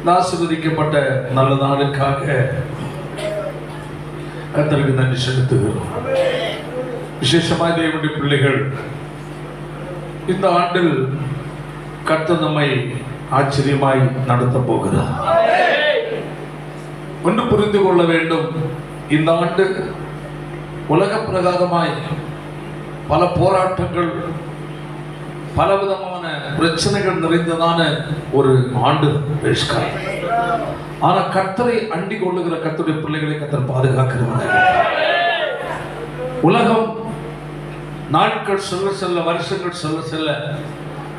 ஆசீர்வதிக்கப்பட்ட நல்ல நாளுக்காக கர்த்தருக்கு நன்றி செலுத்துகிறோம். விசேஷமாக தேவனுடைய பிள்ளைகள், இந்த ஆண்டில் கர்த்தர் நம்மை ஆச்சரியமாய் நடத்த போகிறார். ஒன்று புரிந்து கொள்ள வேண்டும், இந்த ஆண்டு உலக பிரகாரமாய் பல போராட்டங்கள், பலவிதமான பிரச்சனைகள் நிறைந்ததான ஒரு ஆண்டு. ஆனா கர்த்தரை அண்டிக் கொள்ளுகிற கர்த்தருடைய பிள்ளைகளை கர்த்தர் பாதுகாக்கிறவர். உலகம் நாட்கள் செல்ல செல்ல, வருஷங்கள் செல்ல செல்ல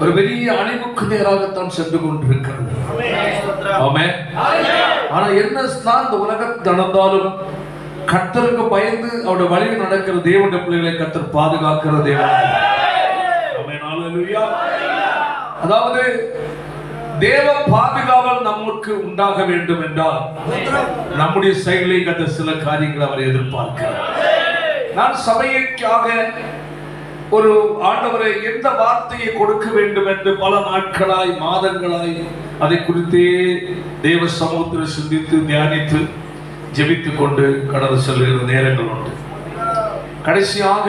ஒரு பெரிய அழிவுக்கு நேராகத்தான் சென்று கொண்டிருக்கிறது. ஆமென். ஆனா என்னதான் இந்த உலகம் நடந்தாலும் கர்த்தருக்கு பயந்து அவருடைய வழியில் நடக்கிற தேவனுடைய பிள்ளைகளை கர்த்தர் பாதுகாக்கிற தேவன். அதாவது தேவ பாதுகாவல் நமக்கு உண்டாக வேண்டும் என்றால் நம்முடைய செயலை கற்ற சில காரியங்களை அவர் எதிர்பார்க்கிறார். நான் சபைக்காக ஒரு ஆண்டவரை எந்த வார்த்தையை கொடுக்க வேண்டும் என்று பல நாட்களாய், மாதங்களாய் அதை குறித்தே தேவ சமூகத்தில் சிந்தித்து தியானித்து ஜெபித்துக் கொண்டு கடந்து செல்கிற நேரங்கள் உண்டு. கடைசியாக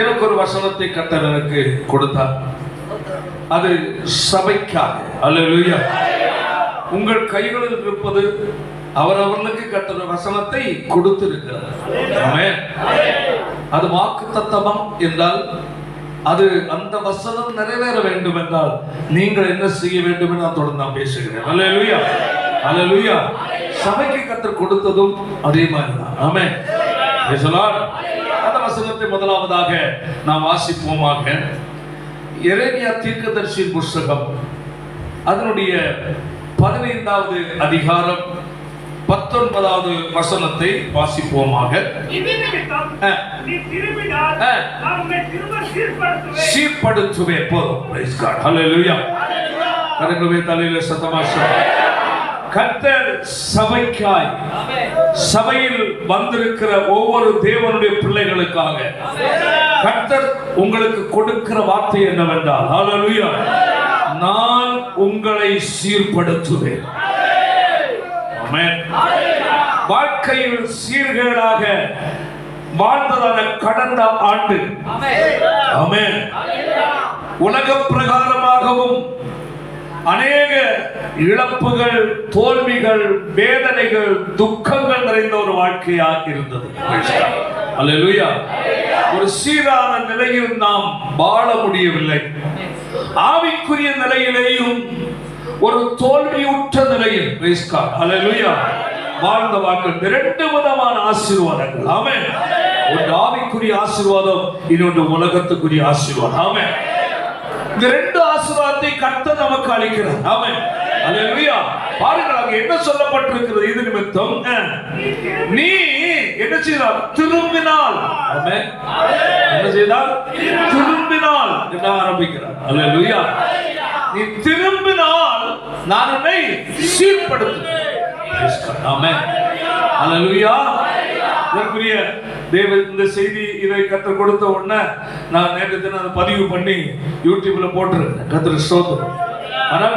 எனக்கு ஒரு வசனத்தை கர்த்தர் எனக்கு கொடுத்தார். அது சபைக்காக. அல்லேலூயா. உங்கள் கைகளில் இருப்பது அவரவர்களுக்கு கர்த்தர் வசனத்தை கொடுத்திருக்கிறார். ஆமென். அது வாக்குத்தத்தம் என்றால், அது அந்த வசனம் நிறைவேற வேண்டும் என்றால் நீங்கள் என்ன செய்ய வேண்டும் என்று நான் தொடர்ந்து நான் பேசுகிறேன். அல்லேலூயா. அல்லேலூயா. சபைக்கு கர்த்தர் கொடுத்ததும் அதே மாதிரி தான். ஆமென். Praise the Lord. அந்த வசனத்தை முதலாவதாக நாம் வாசிப்போமாக. எரேமியா தீர்க்கதரிசியின் புத்தகம், அதனுடைய 15வது அதிகாரம் 19வது வசனத்தை வாசிப்போமாக. சீர்படுத்துவேன். போதும். Praise God. ஹல்லேலூயா. கரங்களை தலையில சத்தமா சொல்லுங்க. கர்த்தர் சபைக்காய், சபையில் வந்திருக்கிற ஒவ்வொரு தேவனுடைய பிள்ளைகளுக்காக கர்த்தர் உங்களுக்கு கொடுக்கிற வார்த்தை என்னவென்றால், ஹல்லேலூயா, நான் உங்களை சீர்படுத்துவேன். ஆமென். வாழ்க்கையில் சீர்கேடாக வாழ்ந்ததான கடந்த ஆண்டு, ஆமென், உலக பிரகாரமாகவும் அநேக இழப்புகள், தோல்விகள், வேதனைகள், துக்கங்கள் நிறைந்த ஒரு வாழ்க்கையாக இருந்தது. அல்லேலூயா. ஒரு சீரான நிலையில் நாம் வாழ முடியவில்லை. ஆவிக்குரிய நிலையிலேயும் ஒரு தோல்வியுற்ற நிலையில், பிரைஸ் காட், அல்லேலூயா, வாழ்ந்த வாழ்க்கை. இரண்டு விதமான ஆசீர்வாதங்கள். ஆமென். ஒரு ஆவிக்குரிய ஆசீர்வாதம், இன்னொன்று உலகத்துக்குரிய ஆசீர்வாதம். ஆமென். இந்த ரெண்டு ஆசீர்வாதத்தை கர்த்தர் நமக்கு அளிக்கிறார். ஆமென். அல்லேலூயா. பாருங்கள், அங்க என்ன சொல்லப்பட்டிருக்கிறது? இது நிமித்தம் நீ என்ன செய்தால்? திரும்பினால். ஆமென். என்ன செய்தால்? திரும்பினால் என்று ஆரம்பிக்கிறார். அல்லேலூயா. நீ திரும்பினால் நான் உன்னை சீர்படுத்துவேன். ஆமென். அல்லேலூயா. இதற்குரிய தேவன் இந்த செய்தி இதை கர்த்தர் கொடுத்த உடனே நான் நேற்று தினம் அதை பதிவு பண்ணி யூடியூப்ல போட்டிருக்கேன். கர்த்தர் ஸ்தோத்திரம். ஆனால்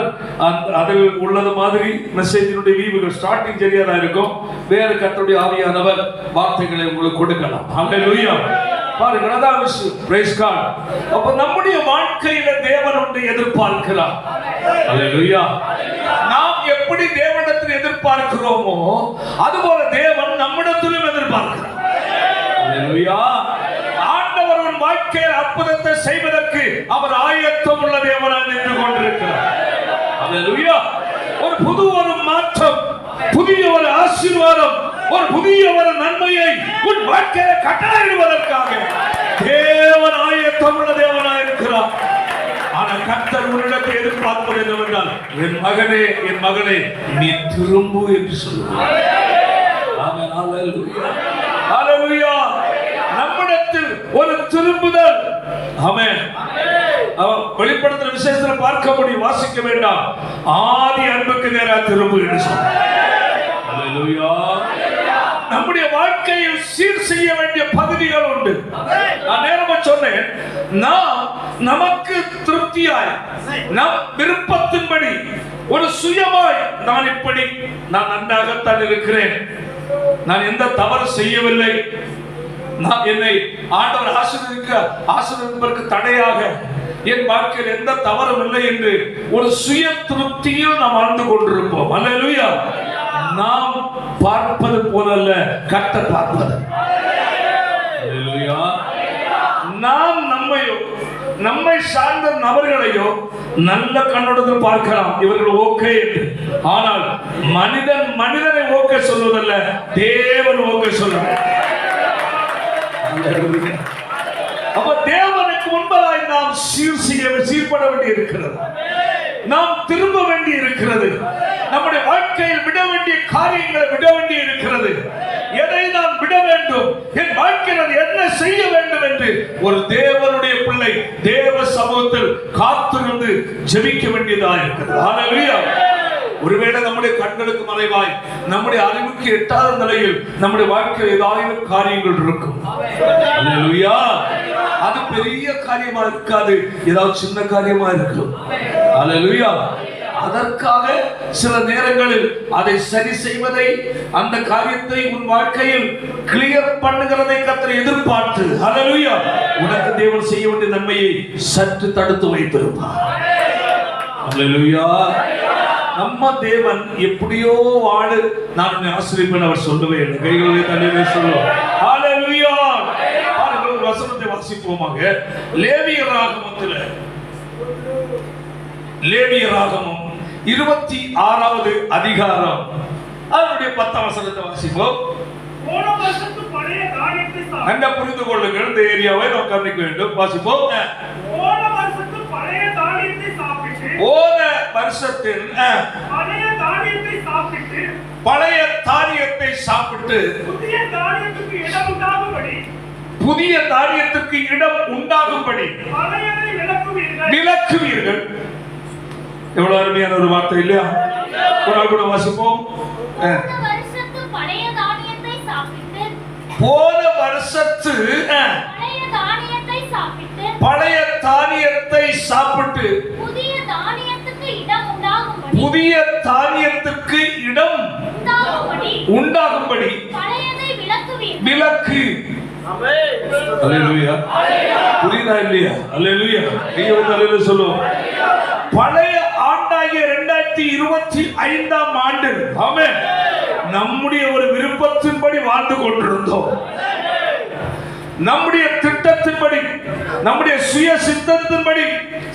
அதில் உள்ளது மாதிரி மெசேஜினுடைய வீவுகள் ஸ்டார்டிங் சரியா இருக்கும். வேறு கர்த்தருடைய ஆவியானவர் வார்த்தைகளை உங்களுக்கு கொடுக்கலாம். ஹல்லேலூயா. பாருங்க, அதான் விஷயம். Praise God. அப்ப நம்முடைய வாழ்க்கையில தேவன் ஒன்றை எதிர்பார்க்கிறார். ஹல்லேலூயா. நாம் எப்படி தேவனிடத்தில் எதிர்பார்க்கிறோமோ அதுபோல தேவன் நம்மிடத்திலும் எதிர்பார்க்கிறார். ஹல்லேலூயா. ஆண்டவர் உன் வாழ்க்கையில் அற்புதத்தை செய்வதற்கு அவர் ஆயத்தம் உள்ள தேவனாக நின்று கொண்டிருக்கிறார். ஹல்லேலூயா. ஒரு புது ஒரு மாற்றம், புதிய ஒரு ஆசீர்வாதம், ஒரு புதிய ஒரு நன்மையை உன் வாழ்க்கையில கட்டளையிடுவதற்காக தேவன் ஆயத்தம் உள்ள தேவனாக இருக்கிறார். ஆனால் கர்த்தர் உன்னிடத்தை எதிர்பார்ப்பது என்னவென்றால், என் மகனே, என் மகளே, நீ திரும்பு என்று சொல்லுவார். ஆமென். ஹல்லேலூயா. ஹல்லேலூயா. நம்மிடத்தில் ஒரு திரும்புதல். ஆமென். வெளிப்படுத்துற விசேஷத்தில் பார்க்க முடியும், வாசிக்க வேண்டாம். ஆதி அன்புக்கு நேராக திரும்பு என்று சொல்லுவார். ஹல்லேலூயா. நம்முடைய வாழ்க்கையில் சீர் செய்ய வேண்டிய பகுதிகள் உண்டு. நான் நேரமா சொன்னேன், நாம் நமக்கு திருப்தியாய் நம் விருப்பத்தின்படி ஒரு சுயமாய் நான் இப்படி நான் நன்றாகத்தான் இருக்கிறேன், நான் எந்த தவறு செய்யவில்லை, நான் என்னை ஆண்டவர் ஆசீர்வதிப்பதற்கு தடையாக என் வாழ்க்கையில் எந்த தவறும் இல்லை என்று ஒரு சுய திருப்தியில் நாம் வாழ்ந்து கொண்டிருப்போம். அல்லேலூயா. நாம் பார்ப்பது போலல்ல கர்த்தர் பார்ப்பது. அல்லேலூயா. நாம் நம்மை சார்ந்த நபர்களையோ நல்ல கண்ணோட்டத்தில் பார்க்கலாம், இவர்கள் ஓகே என்று. ஆனால் மனிதனை ஓகே சொல்வதல்ல, தேவன் ஓகே சொல்லுவார். அப்ப தேவனுக்கு முன்பதாய் நாம் சீர்பட வேண்டி இருக்கிறது, நாம் திரும்ப வேண்டி இருக்கிறது, நம்முடைய வாழ்க்கையில் விட வேண்டிய காரியங்களை விட வேண்டி இருக்கிறது. எதை நான் விட வேண்டும், என் வாழ்க்கையில் என்ன செய்ய வேண்டும் என்று ஒரு தேவனுடைய பிள்ளை தேவ சமூகத்தில் காத்திருந்து ஜெபிக்க வேண்டியதாக இருக்கிறது. ஹல்லேலூயா. ஒருவேளை நம்முடைய கண்களுக்கு மறைவாய் நம்முடைய அறிவுக்கு எட்டாத நிலையில் நம்முடைய வாழ்க்கையில் ஏதாவது காரியங்கள் இருக்கும். அல்லேலூயா. அது பெரிய காரியமா இருக்காது, ஏதாவது சின்ன காரியமா இருக்கும். அல்லேலூயா. அதற்காக சில நேரங்களில் அதை சரி செய்வதை, அந்த காரியத்தை உன் வாழ்க்கையில் கிளியர் பண்ணுகிறதை கர்த்தர் எதிர்பார்த்து, அல்லேலூயா, உனக்கு தேவன் செய்ய வேண்டிய நன்மையை சற்று தடுத்து வைத்திருப்பார். அல்லேலூயா. நம்ம தேவன் எப்படியோ வாழ நான் உன்னை ஆசீர்வதிப்பேன் அவர் சொல்லவே இல்லை. கைகளை தள்ளிவே சொல்லுவோம். ஹல்லேலூயா. பாருங்கள், ஒரு வசனத்தை வாசிப்போமாக. லேவியராகமம் 26வது அதிகாரம் அதனுடைய 10ஆம் வசனத்தை வாசிப்போம். அந்த புரிந்து கொள்ளுங்கள், இந்த ஏரியாவை நாம் கவனிக்க வேண்டும். வாசிப்போம். போன வருஷத்தில் பழைய தானியத்தை சாப்பிட்டு புதிய தானியத்துக்கு இடம் உண்டாகும்படி விலக்குவீர்கள். எவ்வளவு அருமையான ஒரு வார்த்தை இல்லையா? ஒரு ஆள் கூட வாசிப்போம். போன வருஷத்து பழைய தானியத்தை சாப்பிட்டு புதிய தானியத்துக்கு இடம் உண்டாகும்படி விலக்கு. அல்லேலூயா. புரியுதா இல்லையா? அல்லேலூயா. கையை சொல்லுவோம். பழைய ஆண்டாகிய 2025ஆம் ஆண்டு ஆமென் நம்முடைய ஒரு விருப்பத்தின்படி வாழ்ந்து கொண்டிருந்தோம். நம்முடைய திட்டத்தின்படி, நம்முடைய சுய சித்தத்தின்படி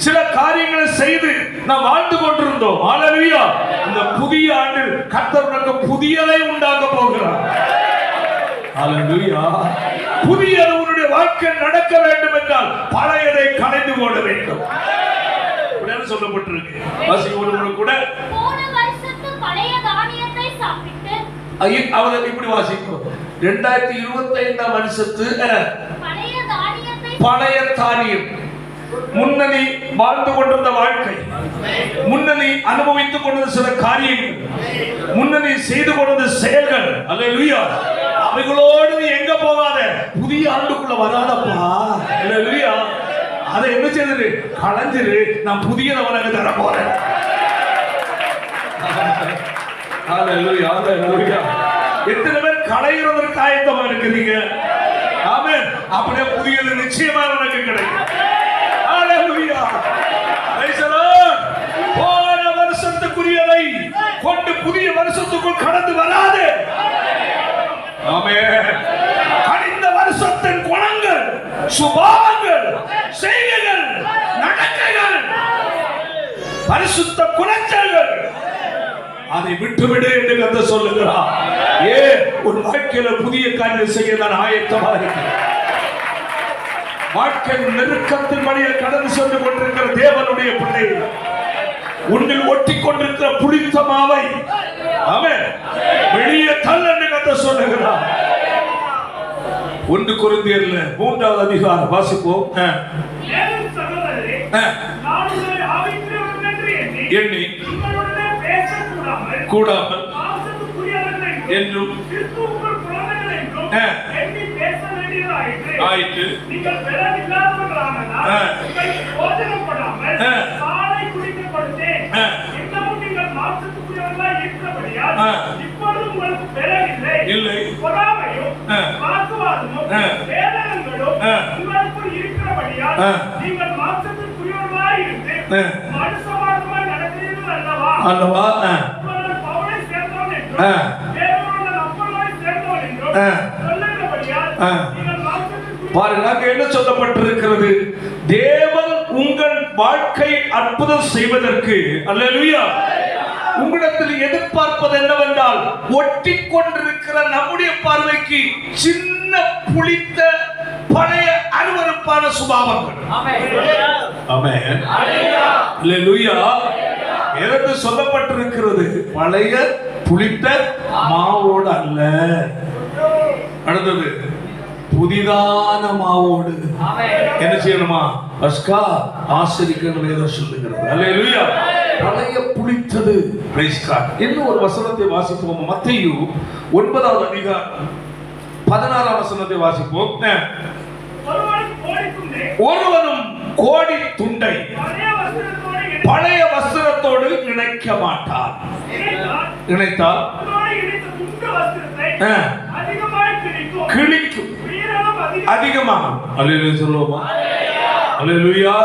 சில காரியங்களை செய்து நாம் வாழ்ந்து கொண்டிருந்தோம். ஹல்லேலூயா. இந்த புதிய ஆண்டில் கர்த்தர் நமக்கு புதியதை உண்டாக்க போகிறார். ஹல்லேலூயா. புதிய உன்னுடைய வாழ்க்கை நடக்க வேண்டும் என்றால் பழையதை களைந்து போட வேண்டும். இப்படின்னு சொல்லப்பட்டிருக்கு. வாசிக்க கூட போன வருஷத்து பழைய தானியத்தை சாப்பிட்டு அவர் இப்படி வாசிக்கும். 2025ஆம் வருஷத்து பழைய தானியம், முன்னணி வாழ்ந்து கொண்டிருந்த வாழ்க்கை, முன்னணி அனுபவித்துக் கொண்டிருந்த சில காரியங்கள், முன்னணி செய்து கொண்டிருந்த செயல்கள், அல்லேலூயா, அவைகளோடு நீ எங்க போகாத, புதிய ஆண்டுக்குள்ள வராதப்பா. அல்லேலூயா. அதை என்ன செய்து களைஞ்சிரு, நான் புதியதை உனக்கு தர போறேன். ஹல்லேலூயா. ஹல்லேலூயா. எத்தனை பேர் களையிறதற்கு ஆயத்தமா இருக்கிறீங்க? ஆமென். அப்படியே புதியது நிச்சயமா உனக்கு கிடைக்கும். ஹல்லேலூயா. Praise the Lord. போன வருஷத்துக்குரியதை கொண்டு புதிய வருஷத்துக்குள் கடந்து வராதே. ஆமென். கடந்த வருஷத்தின் குணங்கள், சுபாவங்கள், செய்கைகள், நடக்கைகள், பரிசுத்த குணங்கள் அதை விட்டுவிடு என்று கர்த்தர் சொல்லுகிறார். உன் வாழ்க்கையில புதிய காரியம் செய்ய நான் ஆயத்தமா இருக்கிறேன். வாழ்க்கை நெருக்கத்தின் வழியில் கடந்து சென்று கொண்டிருக்கிற தேவனுடைய பிள்ளை, உன்னில் ஒட்டி கொண்டிருக்கிற புளித்த மாவை அவன் வெளியே தள்ள என்று கர்த்தர் சொல்லுகிறார். 1 கொரிந்தியர்ல 3வது அதிகாரம் வாசிப்போம். எண்ணி கூடாமல் என்றும் எண்ணி பேச வேண்டியதாயிற்று. ஆயிற்று. நீங்கள் பிறவில்லாதவர்களானதால் உங்களுக்கு போஜனப்படாமல் சாலை குடிக்கப்படுத்தேன். இன்னமும் நீங்கள் மாற்றத்துக்குரியவர்களாய் இருக்கிறபடியால் இப்பொழுது உங்களுக்கு பிறவில்லை. இல்லை. பொறாமையும் வாக்குவாதமும் வேதனங்களும் உங்களுக்குள் இருக்கிறபடியால் நீங்கள் மாற்றத்துக்குரியவர்களாய் இருந்து மனுஷமார்க்கமாய் நடக்கிறீர்கள் அல்லவா? அல்லவா? பவுலை சேர்ந்தவன் என்றும் தேவனுடன் அப்பொழுதாய் சேர்ந்தவன் என்றும் சொல்லுகிறபடியால் நீங்கள் மாற்றத்துக்குரிய பாருங்க, அங்க என்ன சொல்லப்பட்டிருக்கிறது? தேவன் உங்கள் வாழ்க்கை அற்புதம் செய்வதற்கு அல்லேலூயா உங்களிடத்தில் எதிர்பார்ப்பது என்னவென்றால், ஒட்டி கொண்டிருக்கிற நம்முடைய பார்வைக்கு சின்ன புளித்த பழைய அருவருப்பான சுபாவங்கள். ஆமென். அல்லேலூயா. எதற்கு சொல்லப்பட்டிருக்கிறது? பழைய புளித்த மாவோடு அல்ல. அடுத்தது புதிதான மாவோடு என்ன செய்யணுமா? பஸ்கா ஆசரிக்கணும் வேதம் சொல்லுகிறது. அல்லேலூயா. பழைய புளித்தது. Price God. இன்னும் ஒரு வசனத்தை வாசிப்போம். மத்தேயு 9வது அதிகாரம் 16வது வசனத்தை வாசிப்போம். ஒருவனும் கோடி துண்டை பழைய வஸ்திரத்தோடு இணைக்க மாட்டான். இணைத்தால் கிழிக்கும், அதிகமாகும். அல்லேலூயா சொல்லுவோமா? அல்லேலூயா.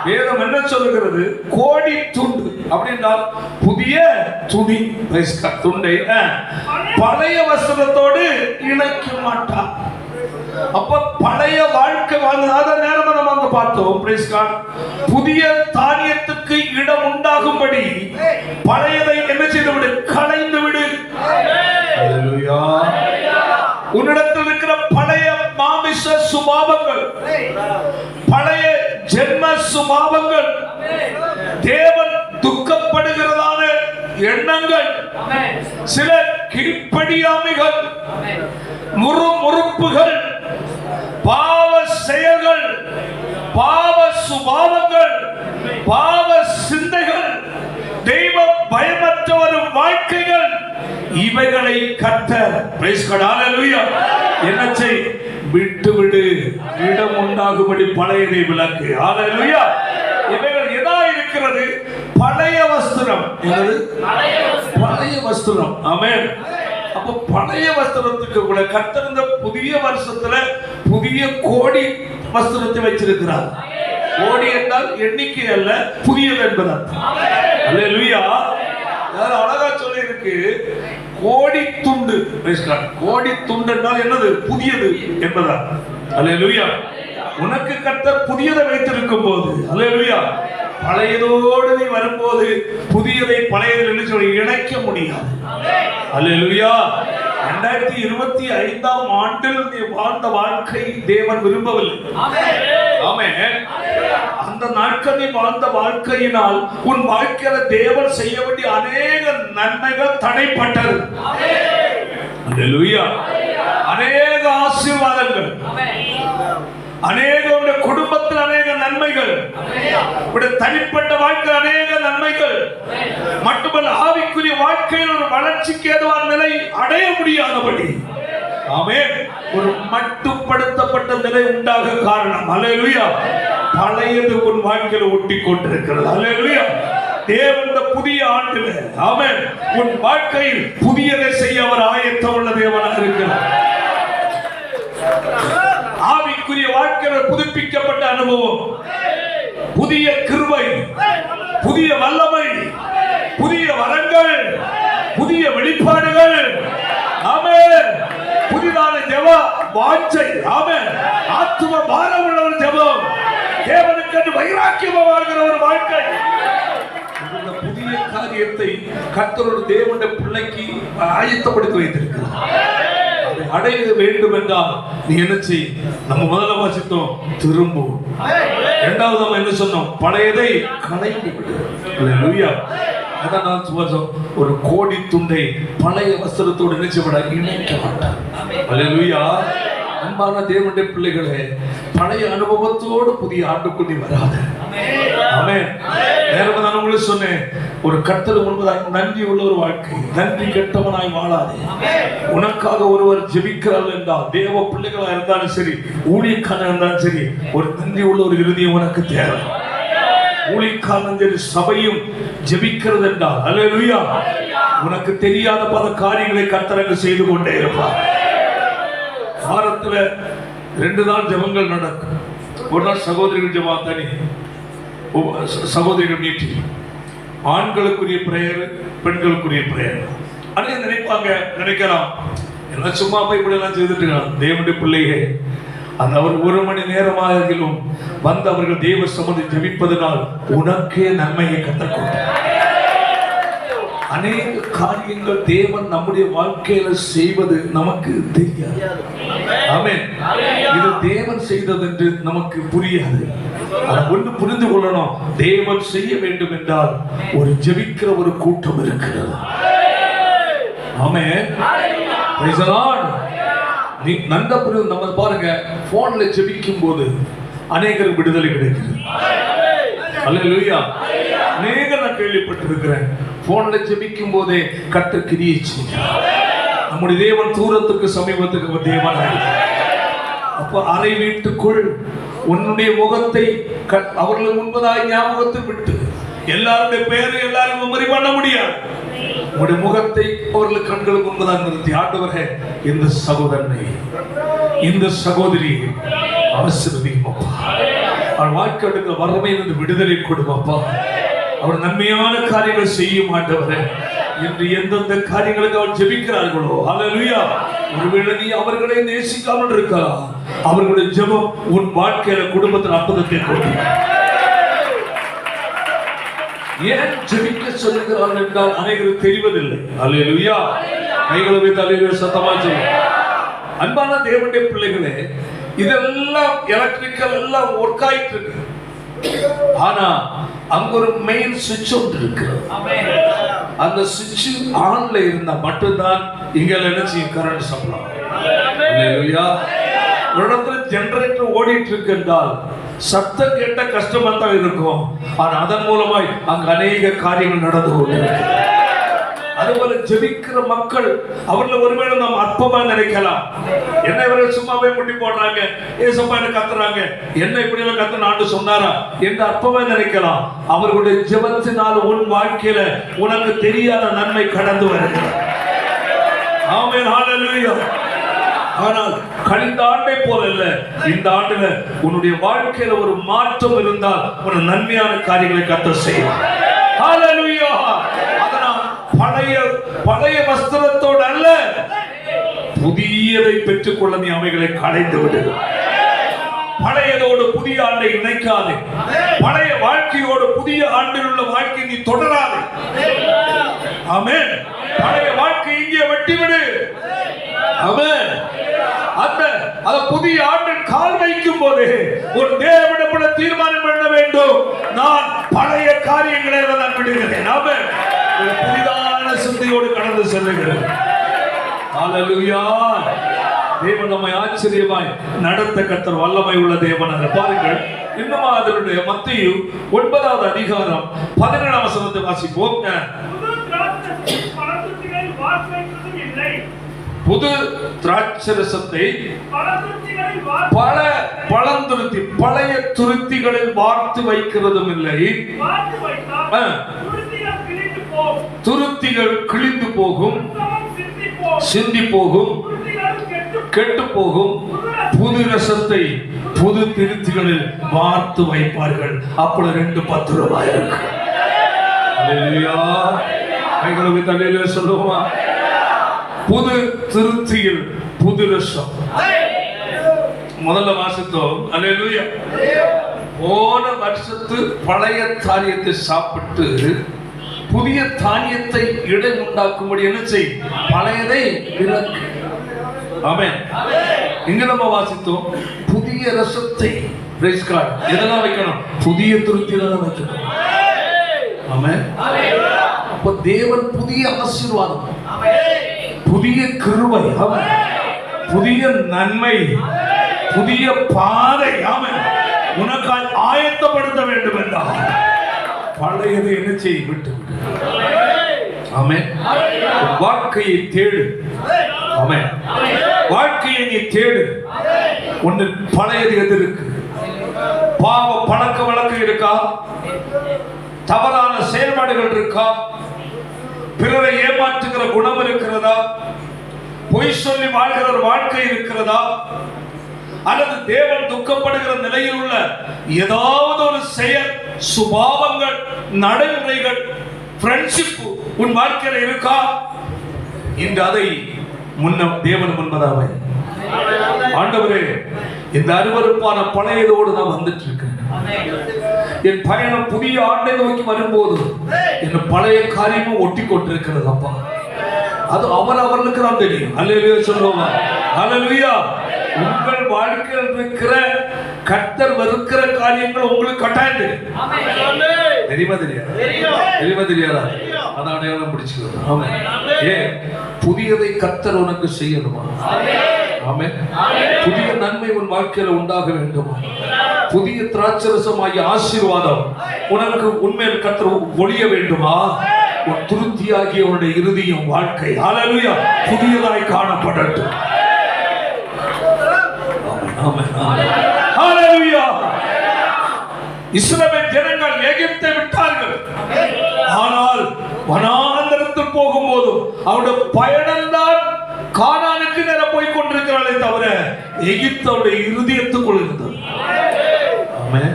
வேதம் என்ன சொல்லுகிறது? கோடி துண்டு அப்படின்றால் புதிய துணி துண்டை பழைய வஸ்திரத்தோடு இணைக்க மாட்டான். அப்ப பழைய வாழ்க்கை வாழ்ந்த நேரம் நம்ம அங்க பார்த்தோம். Praise God. புதிய தானியத்துக்கு இடம் உண்டாகும்படி பழையதை என்ன செய்து விடு? களைந்து விடு. அல்லேலூயா. உன்னிடத்தில் இருக்கிற பழைய மாமிச சுபாவங்கள், பழைய ஜென்ம சுபாவங்கள், தேவன் துக்கப்படுகிறதான எண்ணங்கள், சில கீழ்ப்படியாமைகள், முறுமுறுப்புகள், பாவ செயல்கள், பாவ சுபாவங்கள், பாவ சிந்தைகள், தெய்வ பயமற்ற ஒரு வாழ்க்கைகள், இவைகளை கர்த்தர் பிரைஸ் காட் ஹalleluya என்ன செய்? விட்டு விடு. இடம் உண்டாகும்படி பழையதை விலக்கு. ஹalleluya. இவைகள் எதா இருக்கிறது? பழைய வஸ்திரம். என்னது? பழைய வஸ்திரம். ஆமென். அப்ப பழைய வஸ்திரத்துக்கு கூட கர்த்தர் இந்த புதிய வருஷத்துல புதிய கோடி வஸ்திரத்தை வச்சிருக்கிறார். கோடி என்றால் எண்ணிக்கை அல்ல, புதியது என்பது அர்த்தம். அல்லேலூயா. அழகா சொல்லி இருக்கு. கோடி துண்டு. கோடி துண்டு என்றால் என்னது? புதியது என்பதா? அல்லேலூயா. உனக்கு கர்த்தர் புதியதை வைத்திருக்கும் போது, அல்லேலூயா, பழையதோடு நீ வரும்போது புதியதை பழையதில் சொல்லி இணைக்க முடியாது. அல்லேலூயா. 2025ஆம் ஆண்டில் நீ வாழ்ந்த வாழ்க்கை தேவன் விரும்பவில்லை. ஆமென். அந்த நாட்கள் நீ வாழ்ந்த வாழ்க்கையினால் உன் வாழ்க்கையில தேவன் செய்ய வேண்டிய அநேக நன்மைகள் தடைப்பட்டது. அல்லேலூயா. அநேக ஆசீர்வாதங்கள், அநேக குடும்பத்தில் அநேக நன்மைகள், தனிப்பட்ட வாழ்க்கை அநேக நன்மைகள், மட்டுமல்ல ஆவிக்குரிய வாழ்க்கையில் ஒரு வளர்ச்சிக்கு ஏதுவான நிலை அடைய முடியாதபடி ஆமென் ஒரு மட்டுப்படுத்தப்பட்ட நிலை உண்டாக காரணம். அல்லேலூயா. பழையது உன் வாழ்க்கையில் ஒட்டி கொண்டிருக்கிறது. அல்லேலூயா. தேவன் இந்த புதிய ஆண்டில் ஆமென் உன் வாழ்க்கையில் புதியதை செய்ய அவர் ஆயத்தம் உள்ள தேவனாக இருக்கிறார். ஆவிக்குரிய வாழ்க்கையில் புதுப்பிக்கப்பட்ட அனுபவம், புதிய கிருபை, புதிய வல்லமை, புதிய வரங்கள், புதிய வெளிப்பாடுகள், ஆமென், புதிதான ஜெப வாஞ்சை, ஆமென், ஆத்தும பாரம் உள்ள ஒரு ஜெபம், தேவனுக்கு வைராக்கியமாக வாழ்கிற ஒரு வாழ்க்கை. இந்த புதிய காரியத்தை கர்த்தரோட தேவனுடைய பிள்ளைக்கு ஆயத்தப்படுத்தி வைத்திருக்கிறார். அடைய வேண்டும் என்றால் நீ என்ன செய்? நம்ம முதல்ல வாசித்தோம் திரும்பும். இரண்டாவது நம்ம என்ன சொன்னோம்? பழையதை களைந்து விடு. அல்லேலூயா. அதான் நான் சொல்றேன், ஒரு கோடி துண்டை பழைய வஸ்திரத்தோடு நினைச்சபட இணைக்க மாட்டார். அல்லேலூயா. அன்பான தேவனுடைய பிள்ளைகளே, பழைய அனுபவத்தோடு புதிய ஆண்டுக்குள்ளே வராது. ஆமென். நேரமா நான் உங்களுக்கு சொன்னேன், ஒரு கர்த்தருக்கு முன்பதாக நன்றி உள்ள ஒரு வாழ்க்கை, நன்றி கெட்டவனாய் வாழாதே. உனக்காக ஒருவர் ஜெபிக்கிறார்கள் என்றால், தேவ பிள்ளைகளா இருந்தாலும் சரி, ஊழியக்காரன் இருந்தாலும் சரி, ஒரு நன்றி உள்ள ஒரு இருதயம் உனக்கு தேவை. ஊழியக்காரன் சரி, சபையும் ஜெபிக்கிறது என்றால், அல்லேலூயா, உனக்கு தெரியாத பல காரியங்களை கர்த்தர் செய்து கொண்டே இருப்பார். வாரத்துல 2 நாள் ஜெபங்கள் நடக்கும். ஒரு நாள் சகோதரிகள் ஜெபம் தனி, சகோதரிகள் மீட்டிங், ஆண்களுக்குரிய பிரேயர், பெண்களுக்குரிய பிரேயர். அனைத்து நினைப்பாங்க, நினைக்கலாம் எல்லாம் சும்மா போய் இப்படி எல்லாம் செய்துட்டு இருக்காங்க. தேவனுடைய பிள்ளையே, அந்த அவர் 1 மணி நேரமாகிலும் வந்து அவர்கள் தேவ சமூகத்தை ஜெபிப்பதனால் உனக்கே நன்மையை கற்றுக்கொண்டார். அநேக காரியங்கள் தேவன் நம்முடைய வாழ்க்கையில செய்வது நமக்கு தெரியாது. ஆமென். இது தேவன் செய்தது என்று நமக்கு புரியாது. அதை ஒன்று புரிந்து கொள்ளணும், தேவன் செய்ய வேண்டும் என்றால் ஒரு ஜெபிக்கிற ஒரு கூட்டம் இருக்கிறது. ஆமென். Praise the Lord. நீ நன்றாக புரிந்து, நம்ம பாருங்க, போன்ல ஜெபிக்கும் போது அநேகருக்கு விடுதலை கிடைக்குது. அல்லேலூயா. அநேக நான் கேள்விப்பட்டிருக்கிறேன், போன்ல ஜெபிக்கும் போதே கர்த்தர் கிரியை செய்கிறார். நம்முடைய தேவன் தூரத்துக்கு சமீபத்துக்கு தேவன். அப்ப அறை வீட்டுக்குள் உன்னுடைய முகத்தை அவர்களுக்கு முன்பதாக ஞாபகத்தை விட்டு, எல்லாருடைய பேரை எல்லாரும் மெமரி பண்ண முடியாது. உங்களுடைய முகத்தை அவர்களுக்கு கண்களுக்கு முன்பதாக நிறுத்தி, ஆண்டவரே, இந்த சகோதரனை, இந்த சகோதரி ஆசீர்வதியும் அப்பா, அவர் வாழ்க்கைக்கு வறுமையிலிருந்து விடுதலை கொடுப்பா, அவர் நன்மையான காரியங்கள் செய்யும் ஆண்டவரே. என்று எந்தெந்த காரியங்களுக்கு அவர் ஜெபிக்கிறார்களோ, அல்லேலூயா, ஒருவேளை நீ அவர்களை நேசிக்காமல் இருக்கலாம், அவர்களுடைய ஜெபம் உன் வாழ்க்கையில குடும்பத்தில் அற்புதத்தை கொடுக்கும். ஏன் ஜெபிக்க சொல்லுகிறார்கள் என்றால் அனைவருக்கு தெரிவதில்லை. அல்லேலூயா. கைகளை வைத்து அல்லேலூயா சத்தமா சொல்லுங்க. அன்பான தேவனுடைய பிள்ளைகளே, இதெல்லாம் எலக்ட்ரிக்கல் எல்லாம் ஒர்க் ஆயிட்டு இருக்கு. ஆனா அங்க ஒரு மெயின் சுவிட்ச் ஒன்று இருக்கு. அந்த சுவிட்ச் ஆன்ல இருந்தா மட்டும்தான் இங்க நினைச்சு கரண்ட் சப்ளை. அல்லேலூயா. ஒரு இடத்துல ஜெனரேட்டர் ஓடிட்டு இருக்கு என்றால் சத்தம் கேட்ட கஷ்டமா தான் இருக்கும். ஆனா அதன் மூலமாய் அங்க அநேக காரியங்கள் நடந்து கொண்டிருக்கு. அதுபோல ஜெபிக்கிற மக்கள், அவர்ல ஒருவேளை நாம் அற்பமா நினைக்கலாம். என்ன இவர்கள் சும்மா போய் முட்டி போடுறாங்க, ஏசப்பா என்ன கத்துறாங்க, என்ன இப்படி எல்லாம் கத்து ஆண்டு சொன்னாரா என்று அற்பமா நினைக்கலாம். அவர்களுடைய ஜெபத்தினால் உன் வாழ்க்கையில உனக்கு தெரியாத நன்மை கடந்து வருகிறது. ஆமென். ஹல்லேலூயா. ஆனால் கழிந்த ஆண்டை போல இல்ல, இந்த ஆண்டுல உன்னுடைய வாழ்க்கையில ஒரு மாற்றம் இருந்தால் ஒரு நன்மையான காரியங்களை கர்த்தர் செய்வார். ஹல்லேலூயா. அதனால் பழைய வஸ்திரத்தோடு அல்ல, புதியதை பெற்றுக்கொள்ள நீ அவைகளை களைந்து விடு. பழையதோடு புதிய ஆண்டை இணைக்காதே. பழைய வாழ்க்கையோடு புதிய ஆண்டில் உள்ள வாழ்க்கை நீ தொடராதே. ஆமென். பழைய வாழ்க்கை இங்கே வெட்டிவிடு. ஆமென். அந்த புதிய ஆண்டில் கால் வைக்கும் போது ஒரு தேவனிடப்பட தீர்மானம் பண்ண வேண்டும், நான் பழைய காரியங்களை நான் விடுகிறேன். ஆமென். ஒரு புதிதான சிந்தையோடு கடந்து செல்லுகிறேன். ஹல்லேலூயா. தேவன் நம்மை ஆச்சரியமாய் நடத்த கர்த்தர் வல்லமை உள்ள தேவன். பாருங்கள், இன்னும் அதனுடைய மத்தேயு 9வது அதிகாரம் 17ஆம் வசனத்தை வாசிப்போம். புது திராட்சரசத்தை பல பழந்துருத்தி பழைய துருத்திகளில் வார்த்து வைக்கிறதும் இல்லை. துருத்திகள் கிழிந்து போகும், சிந்தி போகும், கெட்டு போகும். புது ரசத்தை புது திருத்திகளில் வார்த்து வைப்பார்கள். அப்பொழுது 2 ரூபாய் இருக்கு. அல்லேலூயா. கைகளுக்கு தலையில சொல்லுமா, புது திருத்தியில் புது ரசம். முதல்ல வாசித்தோம். அல்லேலூயா. போன வருஷத்து பழைய தானியத்தை சாப்பிட்டு புதிய தானியத்தை இடை உண்டாக்கும்படி என்ன செய், பழையதை விலக்கு. ஆமென். இங்க நம்ம வாசித்தோம், புதிய ரசத்தை. Praise God. எதெல்லாம் வைக்கணும்? புதிய துருத்தியில தான் வைக்கணும். ஆமென். அப்ப தேவன் புதிய ஆசீர்வாதம், புதிய கிருபை, புதிய நன்மை, புதிய பாதை உனக்காய் ஆயத்தப்படுத்த வேண்டும் என்றால் பழையதை என்ன செய்ய விட்டு விடு. ஆமென். வாழ்க்கையை தேடு. ஆமென். வாழ்க்கையை நீ தேடு. ஒன்று பழையது எது இருக்கு? பாவ பழக்க வழக்கம் இருக்கா? தவறான செயல்பாடுகள் இருக்கா? பிறரை ஏமாற்றுகிற குணம் இருக்கிறதா? பொய் சொல்லி வாழ்கிற ஒரு வாழ்க்கை இருக்கிறதா? அல்லது தேவன் துக்கப்படுகிற நிலையில் உள்ள ஏதாவது ஒரு செயல், சுபாவங்கள், நடைமுறைகள், ஃப்ரெண்ட்ஷிப் உன் வாழ்க்கையில இருக்கா? இன்று அதை தேவன் முன்பதாவை ஆண்டவரே, இந்த அருவருப்பான பழையதோடு நான் வந்துட்டு இருக்கேன். என் பயணம் புதிய ஆண்டை நோக்கி வரும்போது என் பழைய காரியமும் ஒட்டி கொண்டிருக்கிறது அப்பா. அது அவர்களுக்கு தான் தெரியும். அல்லேலூயா சொல்லுவாங்க. அல்லேலூயா. உங்கள் வாழ்க்கையில் இருக்கிற கர்த்தர் வெறுக்கிற காரியங்கள் உங்களுக்கு கட்டாயம் தெரியுமா? தெரியுமா? தெரியாதா? அதான் அடையாளம் பிடிச்சுக்கணும். ஆமா. ஏன் புதியதை கர்த்தர் உனக்கு செய்யணுமா? ஆமென். புதிய நன்மை உன் வாழ்க்கையில உண்டாக வேண்டுமா? புதிய திராட்சரசமாகிய ஆசீர்வாதம் உனக்கு உண்மையில் கர்த்தர் ஒளிய வேண்டுமா? உன் திருப்தியாகிய உன்னுடைய இறுதியும் வாழ்க்கை ஹல்லேலூயா புதியதாய் காணப்படட்டும். ஆமென். ஹல்லேலூயா. இஸ்ரவேல் ஜனங்கள் எகிப்தை விட்டார்கள். ஆனால் வனாந்தரத்தில் போகும்போது அவருடைய பயணம்தான் கானானுக்கு நேர போய் கொண்டிருக்கிறாளே தவிர எகிப்து அவருடைய இருதயத்துக்குள் இருந்தது. ஆமென்.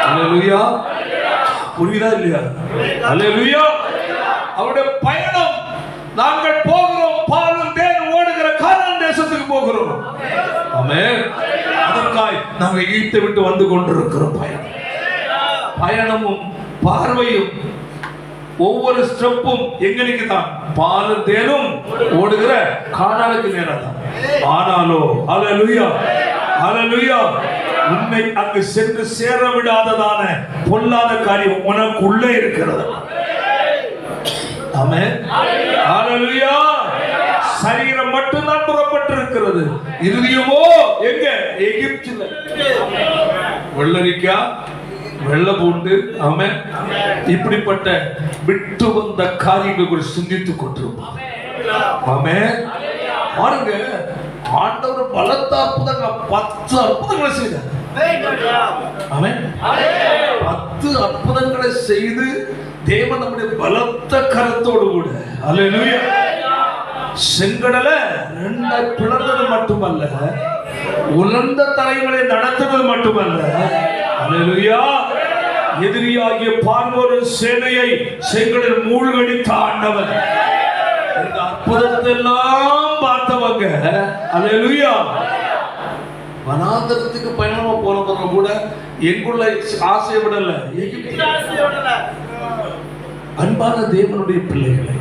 ஹல்லேலூயா. புரியுதா இல்லையா? ஹல்லேலூயா. அவருடைய பயணம், நாங்கள் போகிறோம் பாலும் தேன் ஓடுகிற கானான் தேசத்துக்கு போகிறோம். ஆமென். அதற்காய் நாங்கள் எகிப்தை விட்டு வந்து கொண்டிருக்கிறோம். பயணமும் பார்வையும் ஒவ்வொரு ஸ்டெப்பும் எங்களுக்கு தான் பாலும் தேனும் ஓடுகிற கானானுக்கு நேரம் தான். ஆனாலோ ஹல்லேலூயா ஹல்லேலூயா உன்னை அங்கு சென்று சேர விடாததான பொல்லாத காரியம் உனக்குள்ளே இருக்கிறது. ஆமென். ஹல்லேலூயா. சரீரம் மட்டும்தான் புறப்பட்டிருக்கிறது, இருதயமோ எங்க? எகிப்தில். வெள்ளரிக்காய், வெள்ள பூண்டு, ஆமென், இப்படிப்பட்ட விட்டு வந்த காரியங்கள் கூட சிந்தித்துக் கொண்டிருப்பான். ஆமென். பாருங்க, ஆண்டவர் பலத்த அற்புதங்கள் 10 அற்புதங்களை செய்தார். ஆமென். 10 அற்புதங்களை செய்து தேவன் நம்முடைய பலத்த கரத்தோடு கூட ஹல்லேலூயா செங்கடலை 2 பிளந்தது மட்டுமல்ல, உலர்ந்த தரைகளை நடத்துவது மட்டுமல்ல, ஹல்லேலூயா எதிரியாகிய பார்வோரின் சேனையை செங்கடல் மூழ்கடித்த ஆண்டவர். இந்த அற்புதத்தை எல்லாம் பார்த்தவங்க ஹல்லேலூயா வனாந்தரத்துக்கு பயணமா போனவங்க கூட எங்குள்ள ஆசையை விடல, எகிப்து ஆசையை விடல. அன்பான தேவனுடைய பிள்ளைகளை,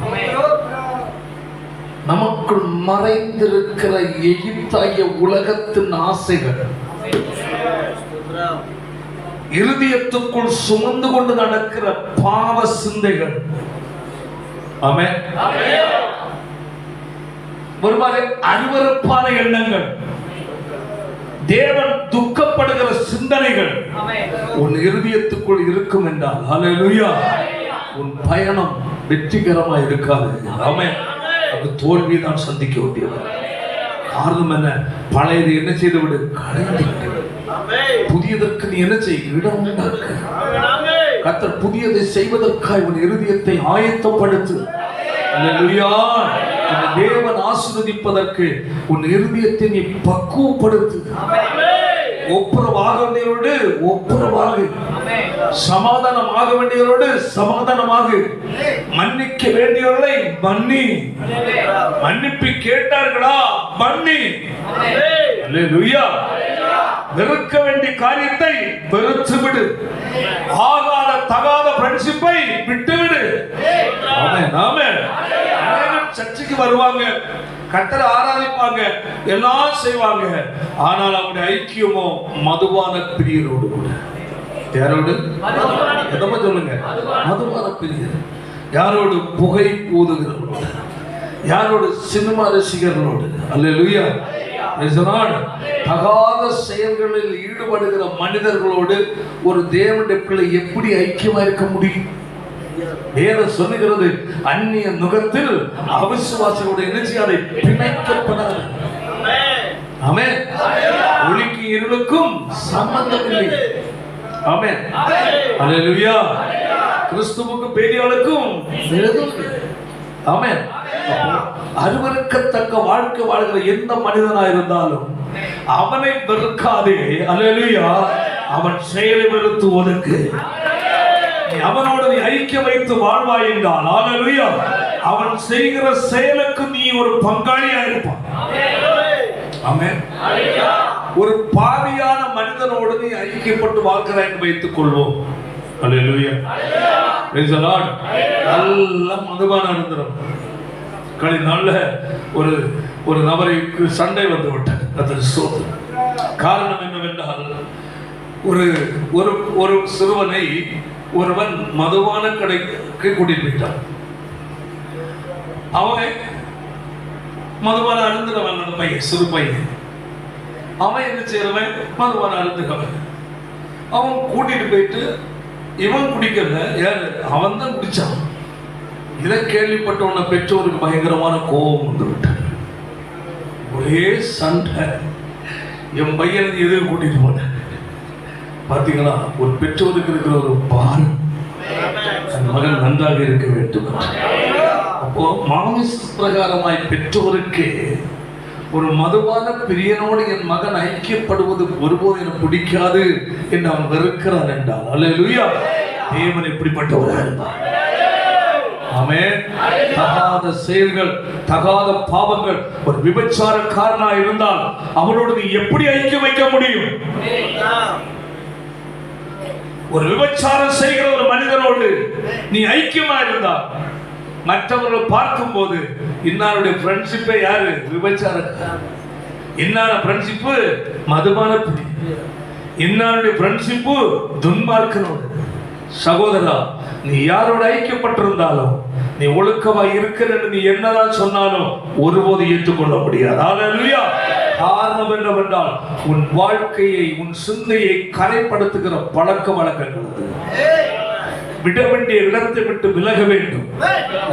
நமக்குள் மறைந்திருக்கிற எகிப்தாகிய உலகத்தின் ஆசைகள் இருதயத்துக்குள் சுமந்து கொண்டு நடக்கிற பாவ சிந்தைகள், ஆமென், ஒருமாதிரி அருவருப்பான எண்ணங்கள், தேவன் துக்கப்படுகிற சிந்தனைகள் உன் இருதயத்துக்குள் இருக்கும் என்றால் ஹல்லேலூயா உன் பயணம் வெற்றிகரமா இருக்காது. ஆமென். அது தோல்விதான் சந்திக்க வேண்டியது. காரணம் என்ன? பழையது என்ன செய்து விடு, களைந்து விடு. புதியதற்கு நீ என்ன செய், இடம் உண்டாக்கு. கர்த்தர் புதியதை செய்வதற்காக உன் இருதயத்தை ஆயத்தப்படுத்து. அல்லேலூயா. தேவன் ஆசீர்வதிப்பதற்கு உன் இருதயத்தை நீ பக்குவப்படுத்து. ஒப்புரவாக வேண்டியவரோடு ஒப்புரவாக, சமாதானமாக வேண்டியவரோடு சமாதானமாக, மன்னிக்க வேண்டியவர்களை மன்னி. மன்னிப்பு கேட்டார்களா? மன்னி. அல்லேலூயா. வெறுக்க வேண்டிய காரியத்தை வெறுத்து விடு. ஆகாத தகாத ஃப்ரெண்ட்ஷிப்பை விட்டு விடு. ஆமென். ஆமென். சர்ச்சுக்கு வருவாங்க, கர்த்தரை ஆராதிப்பாங்க, எல்லாம் செய்வாங்க. ஆனால் அவருடைய ஐக்கியமோ மதுபான பிரியரோடு கூட. யாரோடு? எதமா சொல்லுங்க? மதுபான பிரியர். யாரோடு? புகை ஊதுகிறவர்களோடு. யாரோடு? சினிமா ரசிகர்களோடு. அல்லேலூயா. தகாத செயல்களில் ஈடுபடுகிற மனிதர்களோடு ஒரு தேவனுடைய பிள்ளை எப்படி ஐக்கியமா இருக்க முடியும்? வேதம் சொல்லுகிறது, அந்நிய நுகத்தில் அவிசுவாசிகளுடைய நிச்சயம் பிணைக்கப்படாது. ஆமென். ஒளிக்கு இருளுக்கும் சம்பந்தம் இல்லை. ஆமென். அல்லேலூயா. கிறிஸ்துவுக்கு பெரியாளுக்கும் ஆமென். அருவருக்கத்தக்க வாழ்க்கை வாழ்கிற எந்த மனிதனா இருந்தாலும் அவனை வெறுக்காதே. அல்லேலூயா. அவன் செயலை வெறுத்து ஒதுக்கு. அவனோடு நீ ஐக்கியம் வைத்து வாழ்வாய் என்றால் அல்லேலூயா, அவன் செய்கிற செயலுக்கு நீ ஒரு பங்காளியா இருப்பான். ஆமென். ஒரு பாவியான மனிதனோடு நீ ஐக்கியப்பட்டு வாழ்கிறாய் என்று வைத்துக் கொள்வோம். அல்லேலூயா. Praise the Lord. நல்ல மதுபான இருந்தோம். நல்ல ஒரு நபருக்கு சண்டை வந்து விட்டது. அது சோதனை. காரணம் என்னவென்றால் ஒரு சிறுவனை ஒருவன் மதுபான கடைக்கு கூட்டிட்டு போயிட்டான். அவன் மதுபான அருந்துறவன், அந்த பையன், சிறு பையன். அவன் என்ன செய்யறவன்? மதுபான அருந்துறவன். அவன் கூட்டிட்டு போயிட்டு இவன் குடிக்கல, யாரு? அவன் தான் குடிச்சான். இதை கேள்விப்பட்ட உடனே பெற்றோருக்கு பயங்கரமான கோபம் வந்து விட்டார். ஒரே சண்டை. என் பையன் எதிர்த்து கூட்டிட்டு போன பாத்தீங்களா? ஒரு பெற்றோருக்கு இருக்கிற ஒரு பாரம், அந்த மகன் நன்றாக இருக்க வேண்டும். அப்போ மாமிச பிரகாரமாய் பெற்றோருக்கு ஒரு மதுபான பிரியனோடு என் மகன் ஐக்கியப்படுவது ஒருபோது எனக்கு பிடிக்காது என்று அவன் வெறுக்கிறான் என்றால் அல்லேலூயா, தேவன் எப்படிப்பட்டவராக இருந்தார். ஆமென். தகாத செயல்கள், தகாத பாவங்கள், ஒரு விபச்சாரக்காரனா இருந்தால் அவனோடு நீ எப்படி ஐக்கியம் வைக்க முடியும்? ஒரு விபச்சாரம் செய்கிற ஒரு மனிதனோடு நீ ஐக்கியமா இருந்தால் மற்றவர்கள் பார்க்கும் போது இன்னாருடைய ஃப்ரெண்ட்ஷிப்பே யாரு? விபச்சாரக்காரன். இன்னார ஃப்ரெண்ட்ஷிப்பு மதுபான பிடி. இன்னாருடைய ஃப்ரெண்ட்ஷிப்பு துன்மார்க்கனோடு. சகோதரா, நீ யாரோட ஐக்கியப்பட்டிருந்தாலும் நீ ஒழுக்கமா இருக்கிற நீ என்னதான் சொன்னாலும் ஒருபோது ஏற்றுக்கொள்ள முடியாது. அல்லேலூயா. காரணம் என்னவென்றால் உன் வாழ்க்கையை, உன் சிந்தையை கரைப்படுத்துகிற பழக்க வழக்கங்கள் விட வேண்டிய இடத்தை விட்டு விலக வேண்டும்.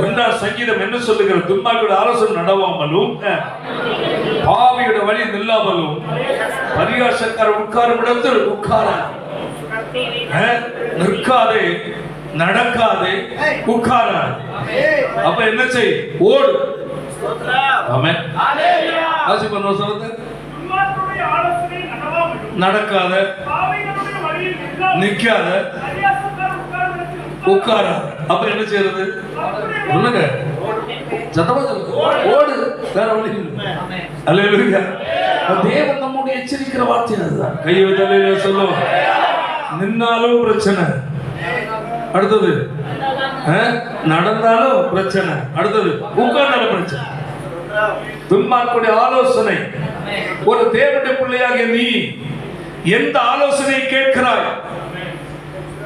ஒன்றாம் சங்கீதம் என்ன சொல்லுகிறது? துன்மார்க்கருடைய ஆலோசனை நடவாமலும், பாவியோட வழி நில்லாமலும், பரிகாசக்காரர் உட்காரும் இடத்தில் உட்காராது. நிற்காதே, நடக்காதே, உட்காராது. அப்ப என்ன செய்? ஓடு. ஆமென். ஆசிர்வாதம் சொல்லுங்க. நடக்காத, நிக்காத, உட்காராது. அப்ப என்ன செய்யறது? சொல்லுங்க. சத்தமா சொல்லுங்க. ஓடு. வேற வழி இல்லை. அல்லேலூயா. தேவன் நம்முடைய எச்சரிக்கிற வார்த்தை அதுதான். கையை வைத்தாலே சொல்லுவோம். நின்னாலும் பிரச்சனை, அடுத்தது நடந்தாலும் பிரச்சனை, அடுத்தது உட்கார்ந்தாலும் பிரச்சனை. துன்மார்க்கருடைய ஆலோசனை. ஒரு தேவனுடைய பிள்ளையாக நீ எந்த ஆலோசனையை கேட்கிறாய்?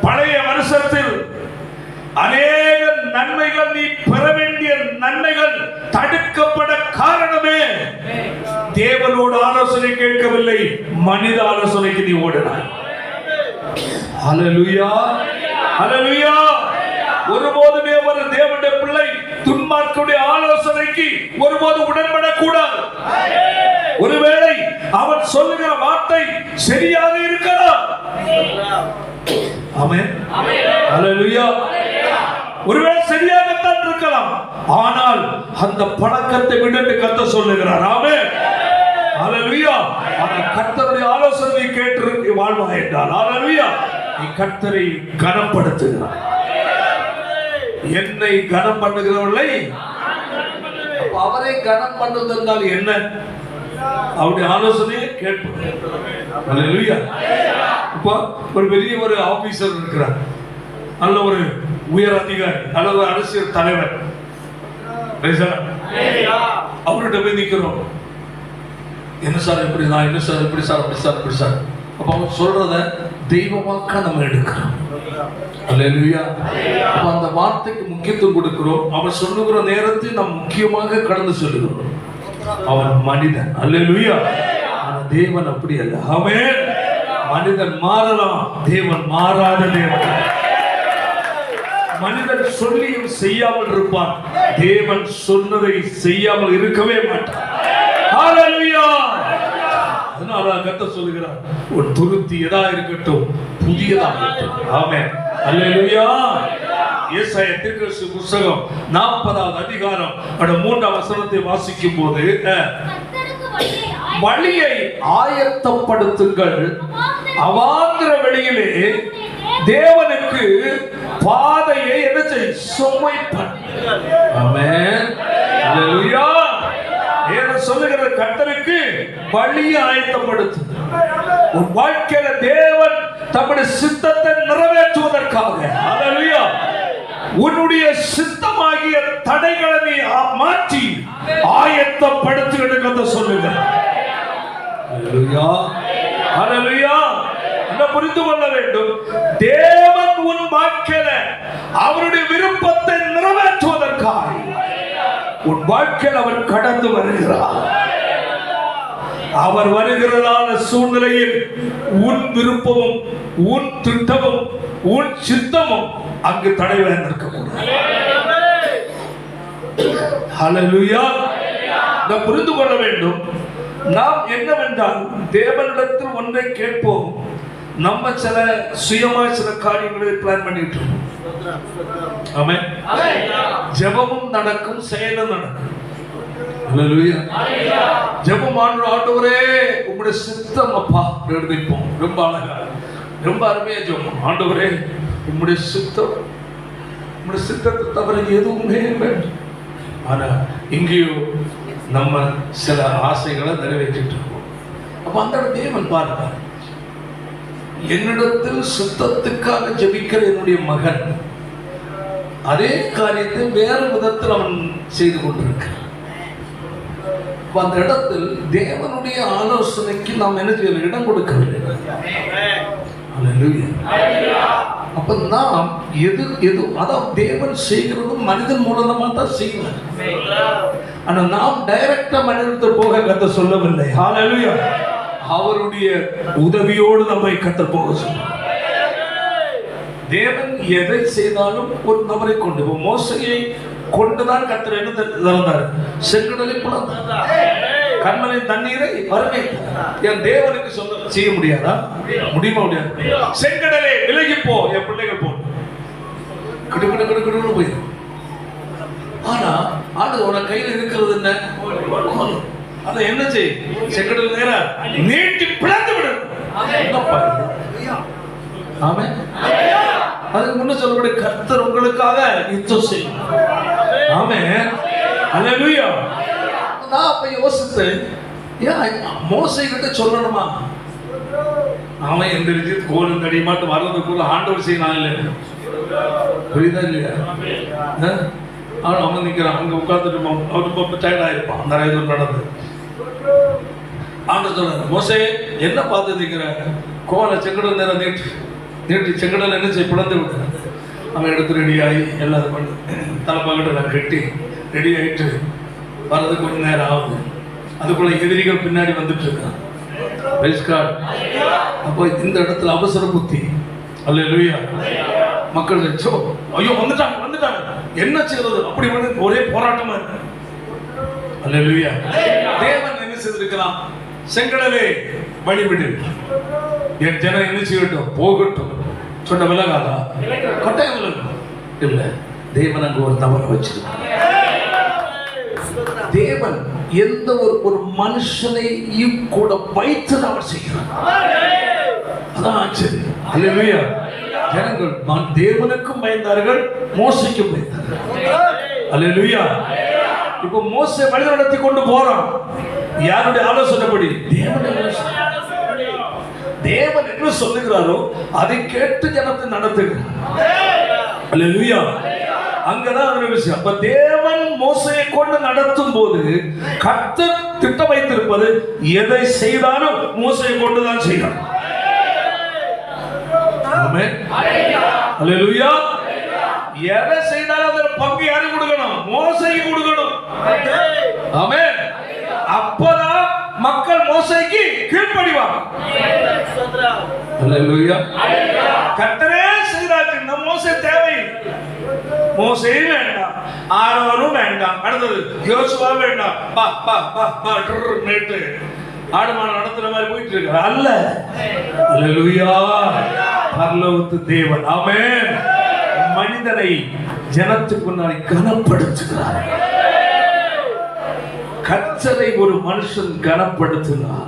பழைய வருஷத்தில் அநேக நன்மைகள், நீ பெற வேண்டிய நன்மைகள் தடுக்கப்பட காரணமே தேவனோடு ஆலோசனை கேட்கவில்லை, மனித ஆலோசனைக்கு நீ ஓடினாய். அல்லேலூயா. அல்லேலூயா. ஒருபோதுமே ஒரு தேவனுடைய பிள்ளை துன்மார்க்கருடைய ஆலோசனைக்கு ஒருபோது உடன்படக்கூடாது. ஒருவேளை அவன் சொல்லுகிற வார்த்தை சரியாக இருக்கலாம். ஆமென். அல்லேலூயா. ஒருவேளை சரியாகத்தான் இருக்கலாம், ஆனால் அந்த பழக்கத்தை விட்டு கர்த்தர் சொல்லுகிறார். ஆமென். அல்லேலூயா. ஆனால் கர்த்தருடைய ஆலோசனையை கேட்டு வாழ்வாய் என்றால் அல்லேலூயா, நீ கர்த்தரை கனப்படுத்துகிறாய். என்னை கனம் பண்ணுகிறவர்களை அவரை கனம் பண்ணுவது என்றால் என்ன? அவருடைய ஆலோசனையை கேட்பது. அல்லேலூயா. இப்போ ஒரு பெரிய ஒரு ஆபீசர் இருக்கிறார், நல்ல ஒரு உயர் அதிகாரி அல்லது அரசியல் தலைவர். அவர்கிட்ட போய் நிற்கிறோம். என்ன சார் இப்படி, நான் என்ன சார் இப்படி சார், அப்படி சார், இப்படி சார். அப்ப அவன் சொல்றத தெய்வமாக்க நம்ம எடுக்கிறோம். அல்லேலூயா. அப்ப அந்த வார்த்தைக்கு முக்கியத்துவம் கொடுக்கிறோம். அவன் சொல்லுகிற நேரத்தை நாம் முக்கியமாக கடந்து சொல்லுகிறோம். அவன் மனிதன். அல்லேலூயா. தேவன் அப்படி அல்ல. ஆமென். மனிதன் மாறலாம், தேவன் மாறாத தேவன். மனிதன் சொல்லியும் செய்யாமல் இருப்பான், தேவன் சொன்னதை செய்யாமல் இருக்கவே மாட்டான். ஹல்லேலூயா. அதனால கர்த்தர் சொல்கிறார், ஒரு துருத்தி எதா இருக்கட்டும், புதியதாகட்டும். ஆமென். ஹல்லேலூயா. ஏசாயா தீர்க்கதரிசி புத்தகம் 40வது அதிகாரம் 3வது வசனத்தை வாசிக்கும் போது, வழியை ஆயத்தப்படுத்துங்கள், அவாந்திர வெளியிலே தேவனுக்கு பாதையை என்ன செய்ய சுமைப்பன். ஆமென். ஹல்லேலூயா. என்ன சொல்லுகிற கர்த்தருக்கு வழியை ஆயத்தப்படுத்து. உன் வாழ்க்கையில தேவன் தம்முடைய சித்தத்தை நிறைவேற்றுவதற்காக, ஹல்லேலூயா, உன்னுடைய சித்தமாகிய தடைகளை நீ மாற்றி ஆயத்தப்படுத்துகிறது சொல்லுகிறார். ஹல்லேலூயா. ஹல்லேலூயா. என்ன புரிந்து கொள்ள வேண்டும், தேவன் உன் வாழ்க்கையில அவருடைய விருப்பத்தை நிறைவேற்றுவதற்காக உன் வாழ்க்கையில் அவர் கடந்து வருகிறார். அவர் வருகிறதான சூழ்நிலையில் உன் விருப்பமும் உன் திட்டமும் உன் சித்தமும் அங்கு தடையாக நிற்க முடியாது. ஹல்லேலூயா. நாம் புரிந்து கொள்ள வேண்டும், நாம் என்னவென்றால் தேவனிடத்தில் ஒன்றை கேட்போம், நம்ம சில சுயமாய் சில காரியங்களை பிளான் பண்ணிட்டு இருக்கோம். ஆமென். ஜெபமும் நடக்கும், செயலும் நடக்கும். ஹல்லேலூயா. ஜெபம் ஆண்டவரே உம்முடைய சித்தம் அப்பா எழுதிப்போம். ரொம்ப அழகா, ரொம்ப அருமையா ஜெபம். ஆண்டவரே உம்முடைய சித்தம், உம்முடைய சித்தத்தை தவிர எதுவுமே வேண்டும். ஆனா இங்கேயோ நம்ம சில ஆசைகளை நிறைவேற்றிட்டு இருக்கோம். அப்ப அந்த தேவன் பார்ப்பார், என்னிடத்தில் சித்தத்துக்காக ஜெபிக்கிற என்னுடைய மகன் அதே காரியத்தை வேறு விதத்தில் அவன் செய்து கொண்டிருக்கிறான். அந்த இடத்தில் தேவனுடைய ஆலோசனைக்கு நாம் என்ன செய்யணும், இடம் கொடுக்கவில்லை. அப்ப நாம் எது அதாவது தேவன் செய்கிறதும் மனிதன் மூலமா தான் செய்யணும். ஆனா நாம் டைரக்டா மனிதத்தில் போக கர்த்தர் சொல்லவில்லை. ஹல்லேலூயா. அவருடைய உதவியோடு நம்மை கர்த்தர் போக சொன்னார். தேவன் எதை செய்தாலும் ஒரு நபரை கொண்டு, மோசையை கொண்டுதான் கர்த்தர் என்ன திறந்தார், செங்கடலை பிளந்தார், கண்மலையின் தண்ணீரை வரவேற்றார். என் தேவனுக்கு சொல்ல செய்ய முடியாதா? முடியுமா? முடியாது. செங்கடலே விலகி போ, என் பிள்ளைகள் போ, கிடு கிடு கிடு கிடுன்னு போயிடும். ஆனா ஆண்டு உன கையில் இருக்கிறது என்ன? அதை என்ன செய், செங்கடல் நேரா நீட்டி பிளந்து விடும். ஆமென். அதுக்கு முன்ன சொல்லக்கூடிய கர்த்தர் உங்களுக்காக யுத்தம் செய்யும். ஆமென். ஹல்லேலூயா. நான் அப்ப யோசித்தேன், ஏன் மோசே கிட்ட சொல்லணுமா? அவன் எந்திரிச்சு கோலும் தடிமாட்டு வர்றதுக்குள்ள ஆண்டவர் செய்யலாம் இல்லை, புரியுதா இல்லையா? அவன் நிற்கிறான், அங்க உட்கார்ந்துட்டு அவர் ரொம்ப டயர்ட் ஆயிருப்பான். நிறைய தூரம் நடந்து ஆண்டு சொல்றாரு, மோசே என்ன பார்த்து நிற்கிற? கோலை செங்கடல் நேரம் நீட்டி செங்கடல் என்ன செய்ய பிளந்து விட்டு அவன் எடுத்து ரெடி ஆகி எல்லாரும் பண்ணி தலைப்பாக்கிட்ட கட்டி ரெடி ஆகிட்டு வர்றது கொஞ்சம் நேரம் ஆகுது. அதுக்குள்ள எதிரிகள் பின்னாடி வந்துட்டு இருக்கான். அப்போ இந்த இடத்துல அவசர புத்தி. அல்லேலூயா. மக்கள் ஐயோ வந்துட்டாங்க வந்துட்டாங்க, என்ன செய்வது? அப்படி ஒரே போராட்டமா இருக்கு. அல்லேலூயா. தேவன் என்ன செய்திருக்கலாம்? செங்கடலே வழிவிடு, என் ஜனம் என்ன செய்யட்டும், போகட்டும் சொன்ன விலகாதா? கட்டாயம் விலகும் இல்ல. தேவன் அங்கு ஒரு தவறை வச்சிருக்க. தேவன் எந்த ஒரு மனுஷனையும் கூட வைத்து அவர் செய்கிறார். அதான் ஆச்சரியம். அல்லேலூயா. ஜனங்கள் தேவனுக்கும் பயந்தார்கள், மோசைக்கும் பயந்தார்கள். அல்லேலூயா. இப்ப மோசே வழி நடத்தி கொண்டு போறான். யாருடைய ஆலோசனைப்படி? தேவன் என்ன சொல்லுகிறாரோ அதை கேட்டு ஜனத்தை நடத்துகிறார். அல்லேலூயா. அங்கதான் ஒரு விஷயம். அப்ப தேவன் மோசையை கொண்டு நடத்தும் போது கர்த்தர் திட்டம் வைத்திருப்பது, எதை செய்தாலும் மோசையை கொண்டுதான் செய்யணும். ஆமென். அல்லேலூயா. எதை செய்தாலும் அதில் பங்கு யாருக்கு கொடுக்கணும்? மோசைக்கு கொடுக்கணும். ஆமென். அப்பதான் மக்கள் மோசேக்கு கீழ்ப்படிவாங்க. அல்லேலூயா. கர்த்தரே செய்தார். இந்த மோசே தேவையில்லை. மோசேயும் வேண்டாம், ஆரோனும் வேண்டாம், அடுத்தது யோசுவா வேண்டாம். பா பா பா பா நேற்று ஆடுமான நடத்துற மாதிரி போயிட்டு இருக்க அல்ல. அல்லேலூயா. பரலோகத்து தேவன் ஆமென் மனிதனை ஜனத்துக்கு முன்னாடி கனப்படுத்துகிறார். கர்த்தரை ஒரு மனுஷன் கனப்படுத்தினார்,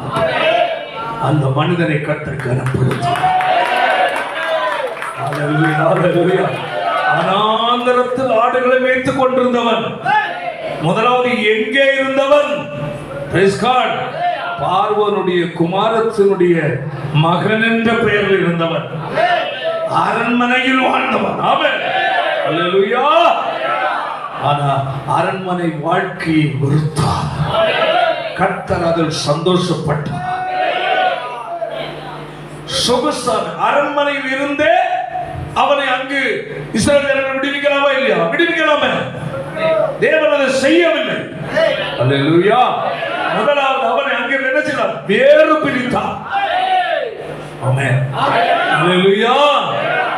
அந்த மனிதனை கர்த்தர் கனப்படுத்தினார். அனாந்தரத்தில் ஆடுகளை மேய்த்துக் கொண்டிருந்தவன் முதலாவது எங்கே இருந்தவன்? பார்வோனுடைய குமாரத்தினுடைய மகன் என்ற பெயரில் இருந்தவன், அரண்மனையில் வாழ்ந்தவன். ஆமென் அல்லேலூயா. ஆனா அரண்மனை வாழ்க்கையை வெறுத்தார், கர்த்தர் அதில் சந்தோஷப்பட்டார். சொகுசான அரண்மனையில் இருந்தே அவனை அங்கு இஸ்ரவேலர்கள் விடுவிக்கலாமா இல்லையா? விடுவிக்கலாமே. தேவன் அதை செய்யவில்லை. அல்லேலூயா. முதலாவது அவனை அங்கே என்ன செய்தார்? வேறு பிரித்தார். ஆமென் அல்லேலூயா.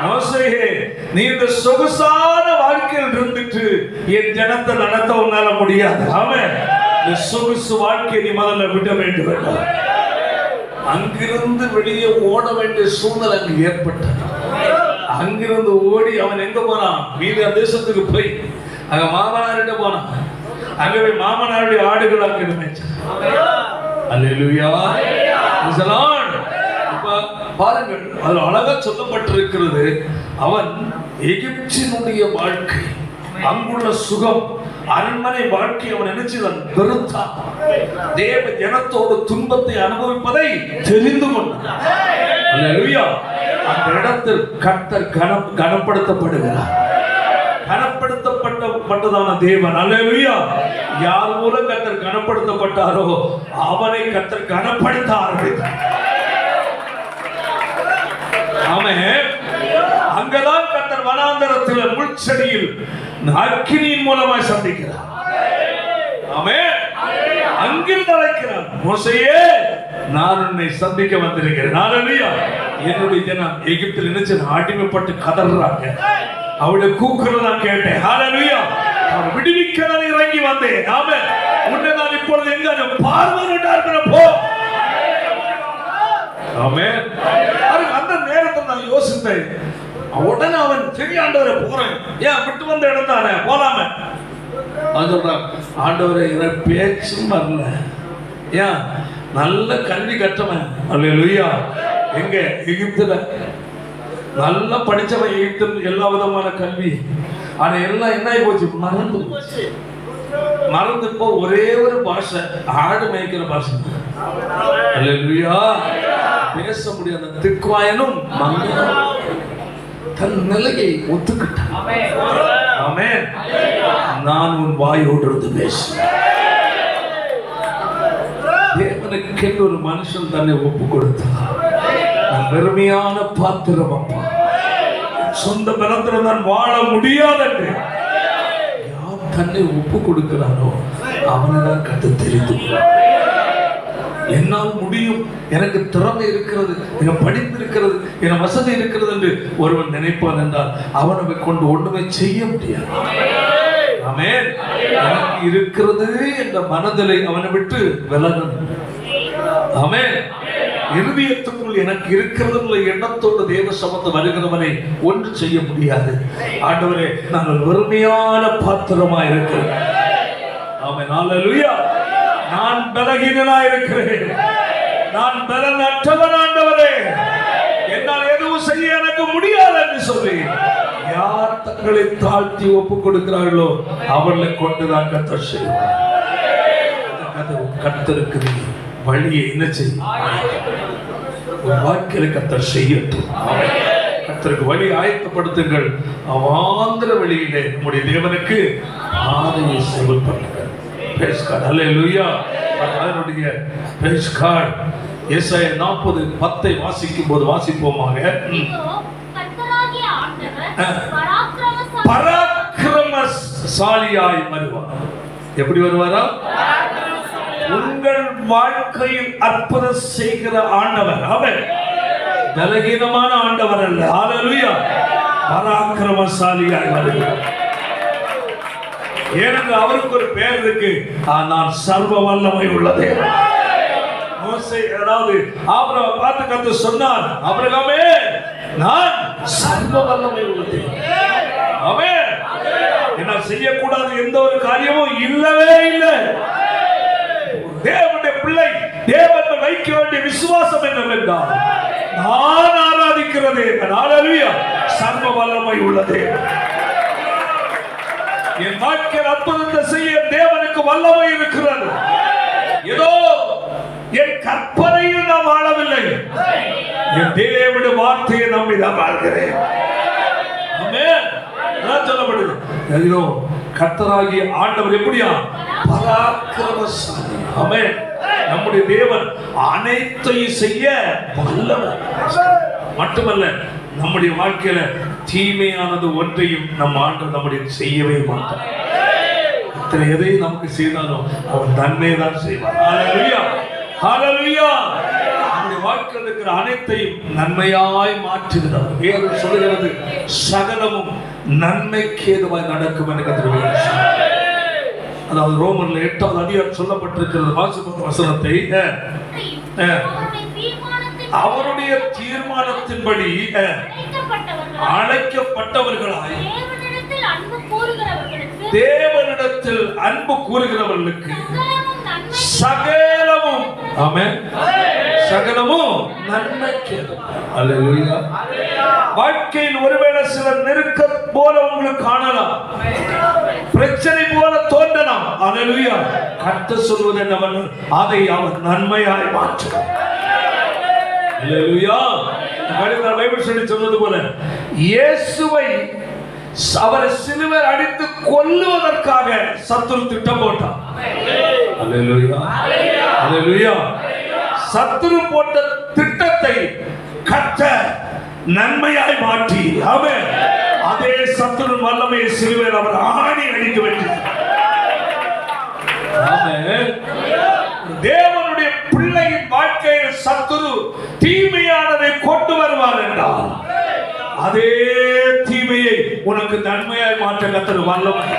மோசேயே, நீ இந்த சொகுசான வாழ்க்கையில் இருந்துட்டு என் ஜனத்தை நடத்த உன்னால முடியாது. ஆமென். இந்த சொகுசு வாழ்க்கையை நீ முதல்ல விட வேண்டும். அங்கிருந்து வெளியே ஓட வேண்டிய சூழ்நிலை அங்கு ஏற்பட்டது. அங்கிருந்து ஓடி அவன் எங்க போனான்? மீதியா தேசத்துக்கு போய் அங்க மாமனார்கிட்ட போனான். அங்க போய் மாமனாருடைய ஆடுகள் அங்க மேய்ச்சான். அல்லேலூயா. இப்ப பாருங்கள், அதுல அழகா சொல்லப்பட்டிருக்கிறது, அவன் எகிப்தினுடைய வாழ்க்கை, அங்குள்ள சுகம், அரண்மனை வாழ்க்கை அவன் நினைச்சுதான் வெறுத்தான். தேவ ஜனத்தோடு துன்பத்தை அனுபவிப்பதை தெரிந்து கொண்டான். அல்லேலூயா. அந்த இடத்தில் கர்த்தர் கனப்படுத்தப்படுகிறார். கனப்படுத்தப்பட்டதான தேவன். அல்லேலூயா. யார் மூலம் கர்த்தர் கனப்படுத்தப்பட்டாரோ அவனை கர்த்தர் கனப்படுத்த ஆரம்பித்தார். ஆமென். அங்கதான் கர்த்தர் வனாந்தரத்தில் முள்செடியில் அக்கினியின் மூலமாய் சந்திக்கிறார். ஆமென். அங்கிருந்து அழைக்கிறார், மோசேயே, நான் உன்னை சந்திக்க வந்திருக்கிறேன். அல்லேலூயா. என்னுடைய ஜனம் எகிப்தில் நினைச்சு அடிமைப்பட்டு கதறாங்க. அவருடைய கூக்குரல் நான் கேட்டேன். அல்லேலூயா. நான் விடுவிக்க நான் இறங்கி வந்தேன். ஆமென். உன்னை நான் இப்பொழுது எங்க பார்வையிட்டார் போ. ஆமென். அந்த நேரத்தில் நான் யோசித்தேன். உடனே அவன் சரி ஆண்டவரை போறேன், ஏன் விட்டு வந்த இடம் தானே போலாமே. அவன் சொல்றான், ஆண்டவரை இதை பேச்சும் வரல, ஏன் நல்ல கல்வி கற்றவன். அல்லேலூயா. எங்க எகிப்துல நல்லா படிச்சவன், எகிப்தில் எல்லா விதமான கல்வி. ஆனா எல்லாம் என்ன ஆகி போச்சு? மறந்து போ. ஒரே ஒரு பாஷை, ஆடு மேய்க்கிற பாஷை. அல்லேலூயா. பேச முடியாத திக்வாயனும் தன் நிலையை ஒத்துக்கிட்டான். ஆமென். நான் உன் வாயோடு இருந்து பேசுவேன். தேவனுக்கு ஒரு மனுஷன் தன்னை ஒப்பு கொடுத்தார். பெருமையான பாத்திரம் அப்பா, சொந்த பலத்தில் நான் வாழ முடியாது என்று யார் தன்னை ஒப்பு கொடுக்கிறாரோ அவனை தான் கத்து தெரிந்து. என்னால் முடியும், எனக்கு திறமை இருக்கிறது, எனக்கு படிப்பு இருக்கிறது, எனக்கு வசதி இருக்கிறது என்று ஒருவன் நினைப்பான் என்றால் அவனை கொண்டு ஒண்ணுமே செய்ய முடியாது. ஆமென். எனக்கு இருக்கிறது என்ற மனதிலை அவனை விட்டு விலகணும். ஆமென். இருதயத்துக்குள் எனக்கு இருக்கிறது உள்ள எண்ணத்தோடு தேவ சமூகத்தில் வருகிறவனை ஒன்று செய்ய முடியாது. ஆண்டவரே, நான் ஒரு வெறுமையான பாத்திரமா இருக்கிறேன். ஆமென். அல்லேலூயா. நான் பலகீனனா இருக்கிறேன், நான் பலனற்றவன். ஆண்டவரே, என்னால் எதுவும் செய்ய எனக்கு முடியாது என்று சொல்லி யார் தங்களை தாழ்த்தி ஒப்பு கொடுக்கிறார்களோ அவர்களை கொண்டுதான் கர்த்தர் செய்வார். கர்த்தருக்கு வழியை என்ன செய்யும்? வாழ்க்கையில கர்த்தர் செய்யட்டும். கர்த்தருக்கு வழி ஆயத்தப்படுத்துங்கள். அவாந்திர வழியிலே நம்முடைய தேவனுக்கு ஆதையை செயல்படுங்கள். Praise God. Hallelujah. அதனுடைய praise God. ஏசாயா 40:10 வாசிக்கும் போது வாசிப்போமாக. கர்த்தராகிய ஆண்டவர் பராக்கிரமசாலியாய் வருவார். எப்படி வருவாரா? உங்கள் வாழ்க்கையில் அற்புதம் செய்கிற ஆண்டவர். அவர் பலகீனமான ஆண்டவர் அல்ல. ஹல்லேலூயா. பராக்கிரமசாலியாய் வருகிறார். ஏனென்றால் அவருக்கு ஒரு பெயர் இருக்கு, நான் சர்வ வல்லமை உள்ள தேவன். மோசே அதாவது ஆபிரகாமை பார்த்து கர்த்தர் சொன்னார், ஆபிரகாமே நான் சர்வ வல்லமை உள்ள தேவன். ஆமென். என்ன செய்யக்கூடாது எந்த ஒரு காரியமும் இல்லவே இல்லை. தேவனுடைய பிள்ளை தேவன் வைக்க வேண்டிய விசுவாசம் என்னவென்றால், நான் ஆராதிக்கிற தேவன் ஹல்லேலூயா சர்வ வல்லமை உள்ள தேவன். என் வாழ்க்கையில் அற்புதத்தை செய்ய தேவனுக்கு வல்லமை இருக்கிறது. ஏதோ என் கற்பனையில் நான் வாழவில்லை, என் தேவனுடைய வார்த்தையை நம்பி நான் வாழ்கிறேன். ஆமென். சொல்லப்படுது ஏதோ கர்த்தராகிய ஆண்டவர் எப்படியா பராக்கிரமசாலி. ஆமென். நம்முடைய தேவன் அனைத்தையும் செய்ய வல்லவர். மட்டுமல்ல, நம்முடைய வாழ்க்கையில தீமையானது ஒன்றையும் நம் ஆண்டவர் நம்முடைய செய்யவே மாட்டார். இத்தனை எதையும் நமக்கு செய்தாலும் அவர் நன்மை தான் செய்வார். ஹல்லேலூயா. ஹல்லேலூயா. நம்முடைய வாழ்க்கையில் இருக்கிற அனைத்தையும் நன்மையாய் மாற்றுகிறார். வேதம் சொல்லுகிறது, சகலமும் நன்மைக்கு ஏதுவாய் நடக்கும் என்று கர்த்தர். அதாவது ரோமர்ல 8வது அதிகாரம் சொல்லப்பட்டிருக்கிறது. வாசிப்போம் வசனத்தை. அவருடைய தீர்மானத்தின்படி அழைக்கப்பட்டவர்களாய் தேவனிடத்தில் அன்பு கூறுகிறவர்களுக்கு சகலமும், ஆமென், சகலமும் நன்மைக்கு. அல்லேலூயா. வாழ்க்கையில் ஒருவேளை சில நெருக்கம் போல உங்களுக்கு காணலாம், பிரச்சனை போல தோன்றலாம். அல்லேலூயா. கர்த்தர் சொல்வது என்னவென்றால், அதை அவர் நன்மையாய் மாற்றுவார். அல்லேலூயா. பைபிள் சொல்லி சொன்னது போல இயேசுவை அவரை சிலுவையில் அடித்து கொல்லுவதற்காக சத்துரு திட்டம் போட்டார். அல்லேலூயா. அல்லேலூயா. சத்துரு போட்ட திட்டத்தை கர்த்தர் நன்மையாய் மாற்றி, ஆமென், அதே சத்துரு வல்லமையை சிலுவையில் அவர் ஆணி அடித்து வென்றார். ஆமென். தேவனுடைய பிள்ளையின் வாழ்க்கையில் சத்துரு தீமையானதை கொண்டு வருவார் என்றால், அதே தீமையை உனக்கு நன்மையாய் மாற்ற கர்த்தர் வல்லவர்.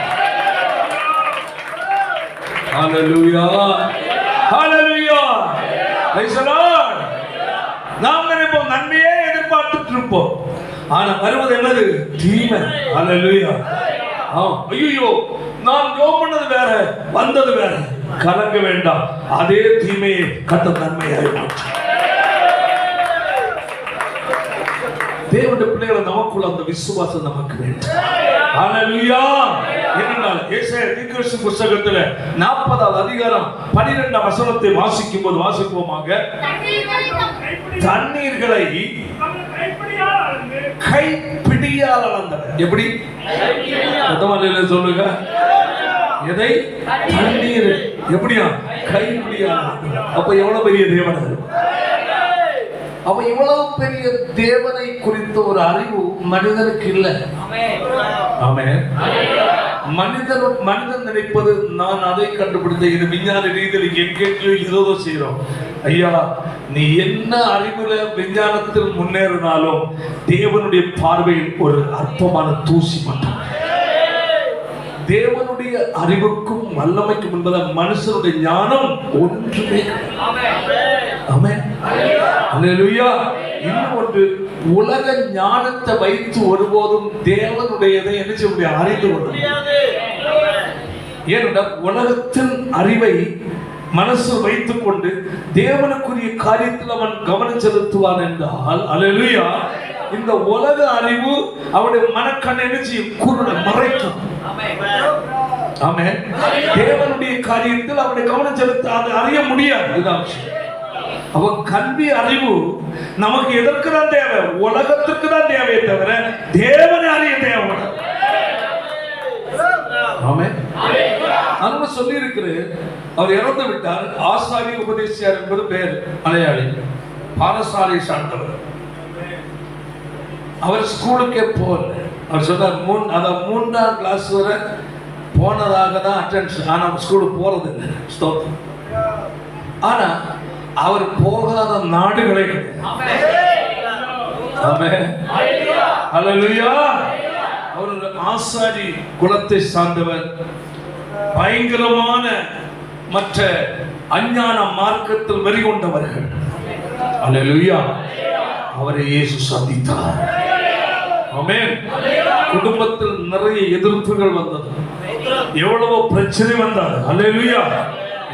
Hallelujah. Hallelujah. Praise the Lord. நாம் நினைப்போம் நன்மையே எதிர்பார்த்துட்டு இருப்போம், ஆனா வருவது என்னது? தீமை. ஹல்லேலூயா. ஐயோ, நான் ஜெபம் பண்ணது வேற, வந்தது வேற. கலங்க வேண்டாம், அதே தீமையை கர்த்தர் நன்மையாய் மாற்றும். தேவனுடைய பிள்ளைகளை நமக்குள்ள அந்த விசுவாசம் நமக்கு வேண்டும். ஹல்லேலூயா. என்னென்னால் ஏசாயா தீர்க்கதரிசி புத்தகத்தில் 40வது அதிகாரம் 12ஆம் வசனத்தை வாசிக்கும் போது வாசிப்போமாக, தண்ணீர்களை கைப்பிடியால் அளந்தவர். எப்படி? சொல்லுங்க. எதை? தண்ணீர் எப்படியா? கைப்பிடியால். அப்ப எவ்வளவு பெரிய தேவன்! அவன் இவ்வளவு பெரிய தேவனை குறித்த ஒரு அறிவு மனிதனுக்கு இல்லை. ஆமென். மனிதன் நினைப்பது, நான் அதை கண்டுபிடித்த, இது விஞ்ஞான ரீதியில் எங்கெங்கயோ ஏதோ செய்யறோம். ஐயா, நீ என்ன அறிவுல விஞ்ஞானத்தில் முன்னேறினாலும் தேவனுடைய பார்வையில் ஒரு அற்பமான தூசி மட்டும். தேவனுடைய அறிவுக்கும் வல்லமைக்கும் என்பது மனுஷனுடைய ஞானம் ஒன்றுமே. ஆமென். அல்லேலூயா. இன்னும் ஒன்று, உலக ஞானத்தை வைத்து ஒருபோதும் தேவனுடையதை என்ன செய்ய முடியாது? அறிந்து கொள்ள முடியாது. ஏனென்றால் உலகத்தின் அறிவை மனசு வைத்துக் கொண்டு தேவனுக்குரிய காரியத்தில் அவன் கவனம் செலுத்துவான் என்றால், அல்லேலூயா, இந்த உலக அறிவு அவனுடைய மனக்கண்ணை என்ன செய்யும்? குருட மறைக்கும். ஆமென். தேவனுடைய காரியத்தில் அவனுடைய கவனம் செலுத்த அதை அறிய முடியாது. இதுதான் விஷயம். அவன் கல்வி அறிவு நமக்கு எதற்கு தான் தேவை? உலகத்திற்கு தான் தேவையை தவிர தேவனை அறிய தேவை. ஆமென். நான் சொல்லி இருக்கிறேன், அவர் இறந்து விட்டார். ஆசாரி உபதேசியார் என்பது பேர், மலையாளி, பாரசாலை சார்ந்தவர். அவர் ஸ்கூலுக்கே போகல. அவர் சொன்னார், 3ஆம் கிளாஸ் வரை போனதாக தான் அட்டென்ஷன், ஆனால் ஸ்கூலுக்கு போறது இல்லை. ஸ்தோத்திரம். ஆனா அவர் போகாத நாடுகளே கிடையாது. ஆமென். ஹல்லேலூயா. அவர் ஒரு ஆசாரி குலத்தை சார்ந்தவர். பயங்கரமான மற்ற அஞ்ஞான மார்க்கத்தில் வெறி கொண்டவர்கள். ஹல்லேலூயா. அவரை இயேசு சந்தித்தார். ஆமென். குடும்பத்தில் நிறைய எதிர்ப்புகள் வந்தது, எவ்வளவோ பிரச்சனை வந்தது. ஹல்லேலூயா.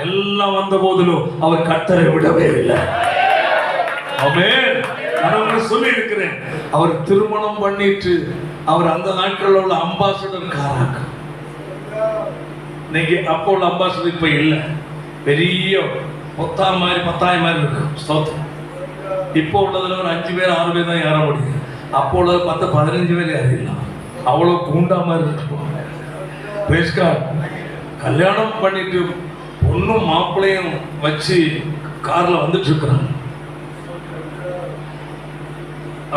எல்லாம் வந்த போதிலும் அவர் கர்த்தரை விடவே இல்லை. ஆமென். நான் சொல்லி இருக்கிறேன், அவர் திருமணம் பண்ணிட்டு அவர் அந்த நாட்களில் உள்ள அம்பாசடர் காராங்க. இன்னைக்கு அப்போ உள்ள அம்பாசடர் இப்ப இல்லை, பெரிய 10,000 மாதிரி இருக்கு. ஸ்தோத்திரம். இப்போ உள்ளதுல ஒரு 5 பேர் 6 பேர் தான் ஏற முடியும். அப்போ உள்ளது 10-15 பேர் ஏறிடலாம். அவ்வளவு கூண்டா மாதிரி இருக்கும். Praise God. கல்யாணம் பண்ணிட்டு பொண்ணும் மாப்பிள்ளையும் வச்சு கார்ல வந்துட்டு இருக்கிறாங்க.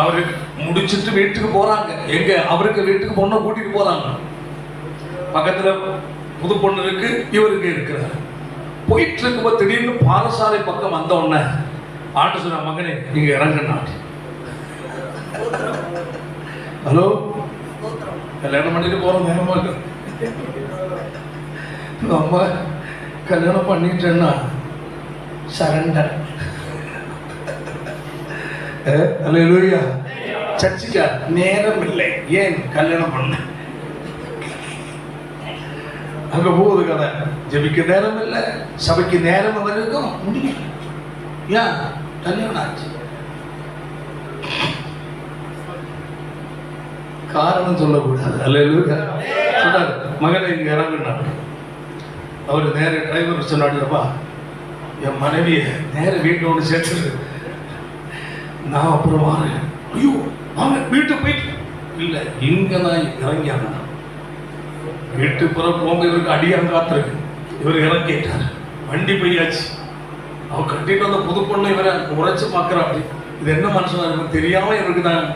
அவரு முடிச்சிட்டு வீட்டுக்கு போறாங்க. எங்க அவருக்கு வீட்டுக்கு பொண்ணை கூட்டிட்டு போறாங்க. பக்கத்துல புது பொண்ணு இருக்கு, இவருக்கு இருக்கிறார். போயிட்டு இருக்கும்போது திடீர்னு பாரசாலை பக்கம் வந்த உடனே ஆட்டு சொன்ன, மகனே நீங்க இறங்குனா. ஹலோ, கல்யாணம் பண்ணிட்டு போறோம் நேரமா இருக்கு. அம்மா கல்யாணம் பண்ணிட்டேன்னா சரண்டர். ஹல்லேலூயா. சர்ச்சுக்கு நேரம் இல்லை, ஏன் கல்யாணம் பண்ண அங்க போகுது கதை. ஜெபிக்க நேரம் இல்லை, சபைக்கு நேரம் வரைக்கும் முடியும். ஏன் கல்யாணம் ஆச்சு? காரணம் சொல்லக்கூடாது. ஹல்லேலூயா. சொன்னார், மகனை இங்க இறங்குனார். அவர் நேர டிரைவர் சொன்னாடுப்பா, என் மனைவியை நேர வீட்டு ஒன்று சேர்த்துரு, நான் அப்புறம் வாரேன். ஐயோ வாங்க வீட்டுக்கு போயிட்டு இல்லை, இங்க தான் இறங்கியாங்க. வீட்டுக்கு புற போங்க, இவருக்கு அடியாங்க காத்திருக்கு. இவர் இறங்கிட்டார். வண்டி போயாச்சு. அவர் கட்டிட்டு வந்த புது பொண்ணு இவரை உரைச்சு பார்க்குறாப்படி. இது என்ன மனுஷன் எனக்கு தெரியாம இவருக்கு நான்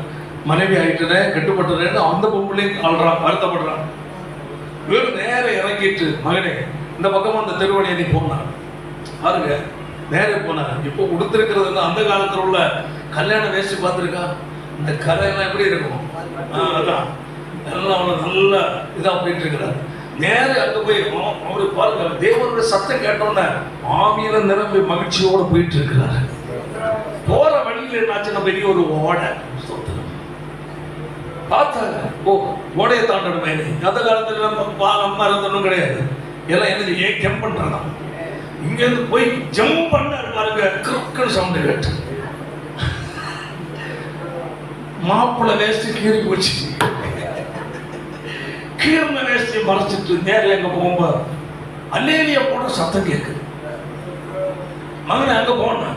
மனைவி ஆயிட்டுறேன், கட்டுப்பட்டுறேன்னு அந்த பொம்பளையும் ஆள்றான், வருத்தப்படுறான். இவர் நேர இறங்கிட்டு, மகனே இந்த பக்கம் அந்த தெருவணியை நீ போனான் பாருங்க, நேர போனார். இப்போ கொடுத்துருக்கிறது அந்த காலத்தில் உள்ள கல்யாண வேஷ்டி பார்த்துருக்கா, இந்த கரையெல்லாம் எப்படி இருக்கும், அதான் எல்லாம் நல்ல இதாக போயிட்டு இருக்கிறார். நேர அங்க போய் அவரு பாருங்க, தேவனுடைய சத்தம் கேட்டோன்னே ஆவியில நிரம்பி மகிழ்ச்சியோடு போயிட்டு இருக்கிறார். போற வழியில் என்னாச்சுன்னா பெரிய ஒரு ஓடை பார்த்தாங்க. ஓ, ஓடையை தாண்டணுமே. அந்த காலத்துல நம்ம இருந்தனும் கிடையாது, எல்லாம் என்ன ஏன் கெம்ப் பண்றாங்க. இங்க இருந்து போய் ஜம்ப் பண்ணாரு பாருங்க, கிறுக்கன் சவுண்ட் கேட்டு மாப்பிள்ளை வேஷ்டி கீறி போச்சு. கீர்ன வேஷ்டியை மறைச்சிட்டு நேரில் எங்க போகும்போது அல்லேலியா போன சத்தம் கேட்குது. மகனை அங்க போன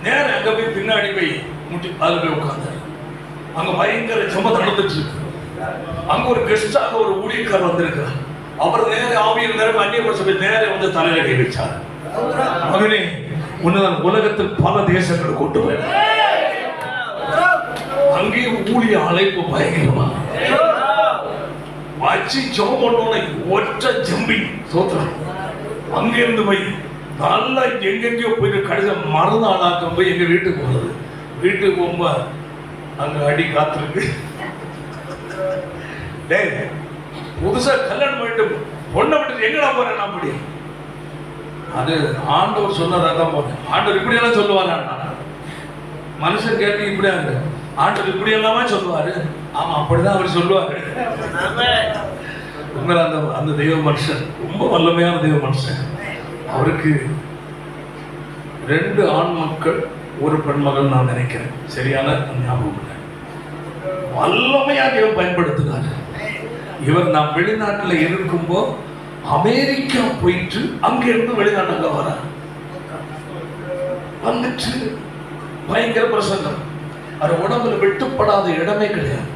நேர அங்க போய் பின்னாடி போய் முட்டி அதுல போய் உட்கார்ந்தாரு. அங்க பயங்கர சம்பவம் நடந்துட்டு இருக்கு. அங்க ஒரு கெஸ்டாக ஒரு ஊழியக்காரர் வந்திருக்கிறார். அவர் நேர ஆவியில் நேரம் அந்நிய போய் நேர வந்து தலையில கை வச்சார். மகனே, உன்னதான் உலகத்தில் பல தேசங்கள் கொண்டு போய் அங்கேயும் ஊழிய அழைப்பு பயங்கரமா வச்சு ஜோமனோனை ஒற்ற ஜம்பி சோத்திரம். அங்கிருந்து போய் நல்லா எங்கெங்கயோ போயிட்டு கடைசி மறுநாளாக்கம் போய் எங்க வீட்டுக்கு போறது. வீட்டுக்கு போகும்போது அங்க அடி காத்திருக்கு. டேய், புதுசா கல்யாணம் பண்ணிட்டு பொண்ணை விட்டு எங்கடா போறேன் நான் முடியும். அது ஆண்டவர் சொன்னதான் போறேன். ஆண்டவர் இப்படி எல்லாம் சொல்லுவாரு. மனுஷன் கேட்டு இப்படியா இருக்கு, ஆண்டவர் இப்படி எல்லாமே சொல்லுவாரு. ஆமா, அப்படிதான் அவர் சொல்லுவாரு. உங்களை அந்த தெய்வ மனுஷன் ரொம்ப வல்லமையான தெய்வ மனுஷன். அவருக்கு 2 ஆண் மக்கள் 1 பெண் மகள் நான் நினைக்கிறேன், சரியான ஞாபகம் இல்லை. வல்லமையா தெய்வம் பயன்படுத்தினார். இவர் நான் வெளிநாட்டில் இருக்கும்போது அமெரிக்கா போயிட்டு அங்கிருந்து வெளிநாட்டுல வர வந்துட்டு பயங்கர பிரசங்கம். அது உடம்புல வெட்டுப்படாத இடமே கிடையாது.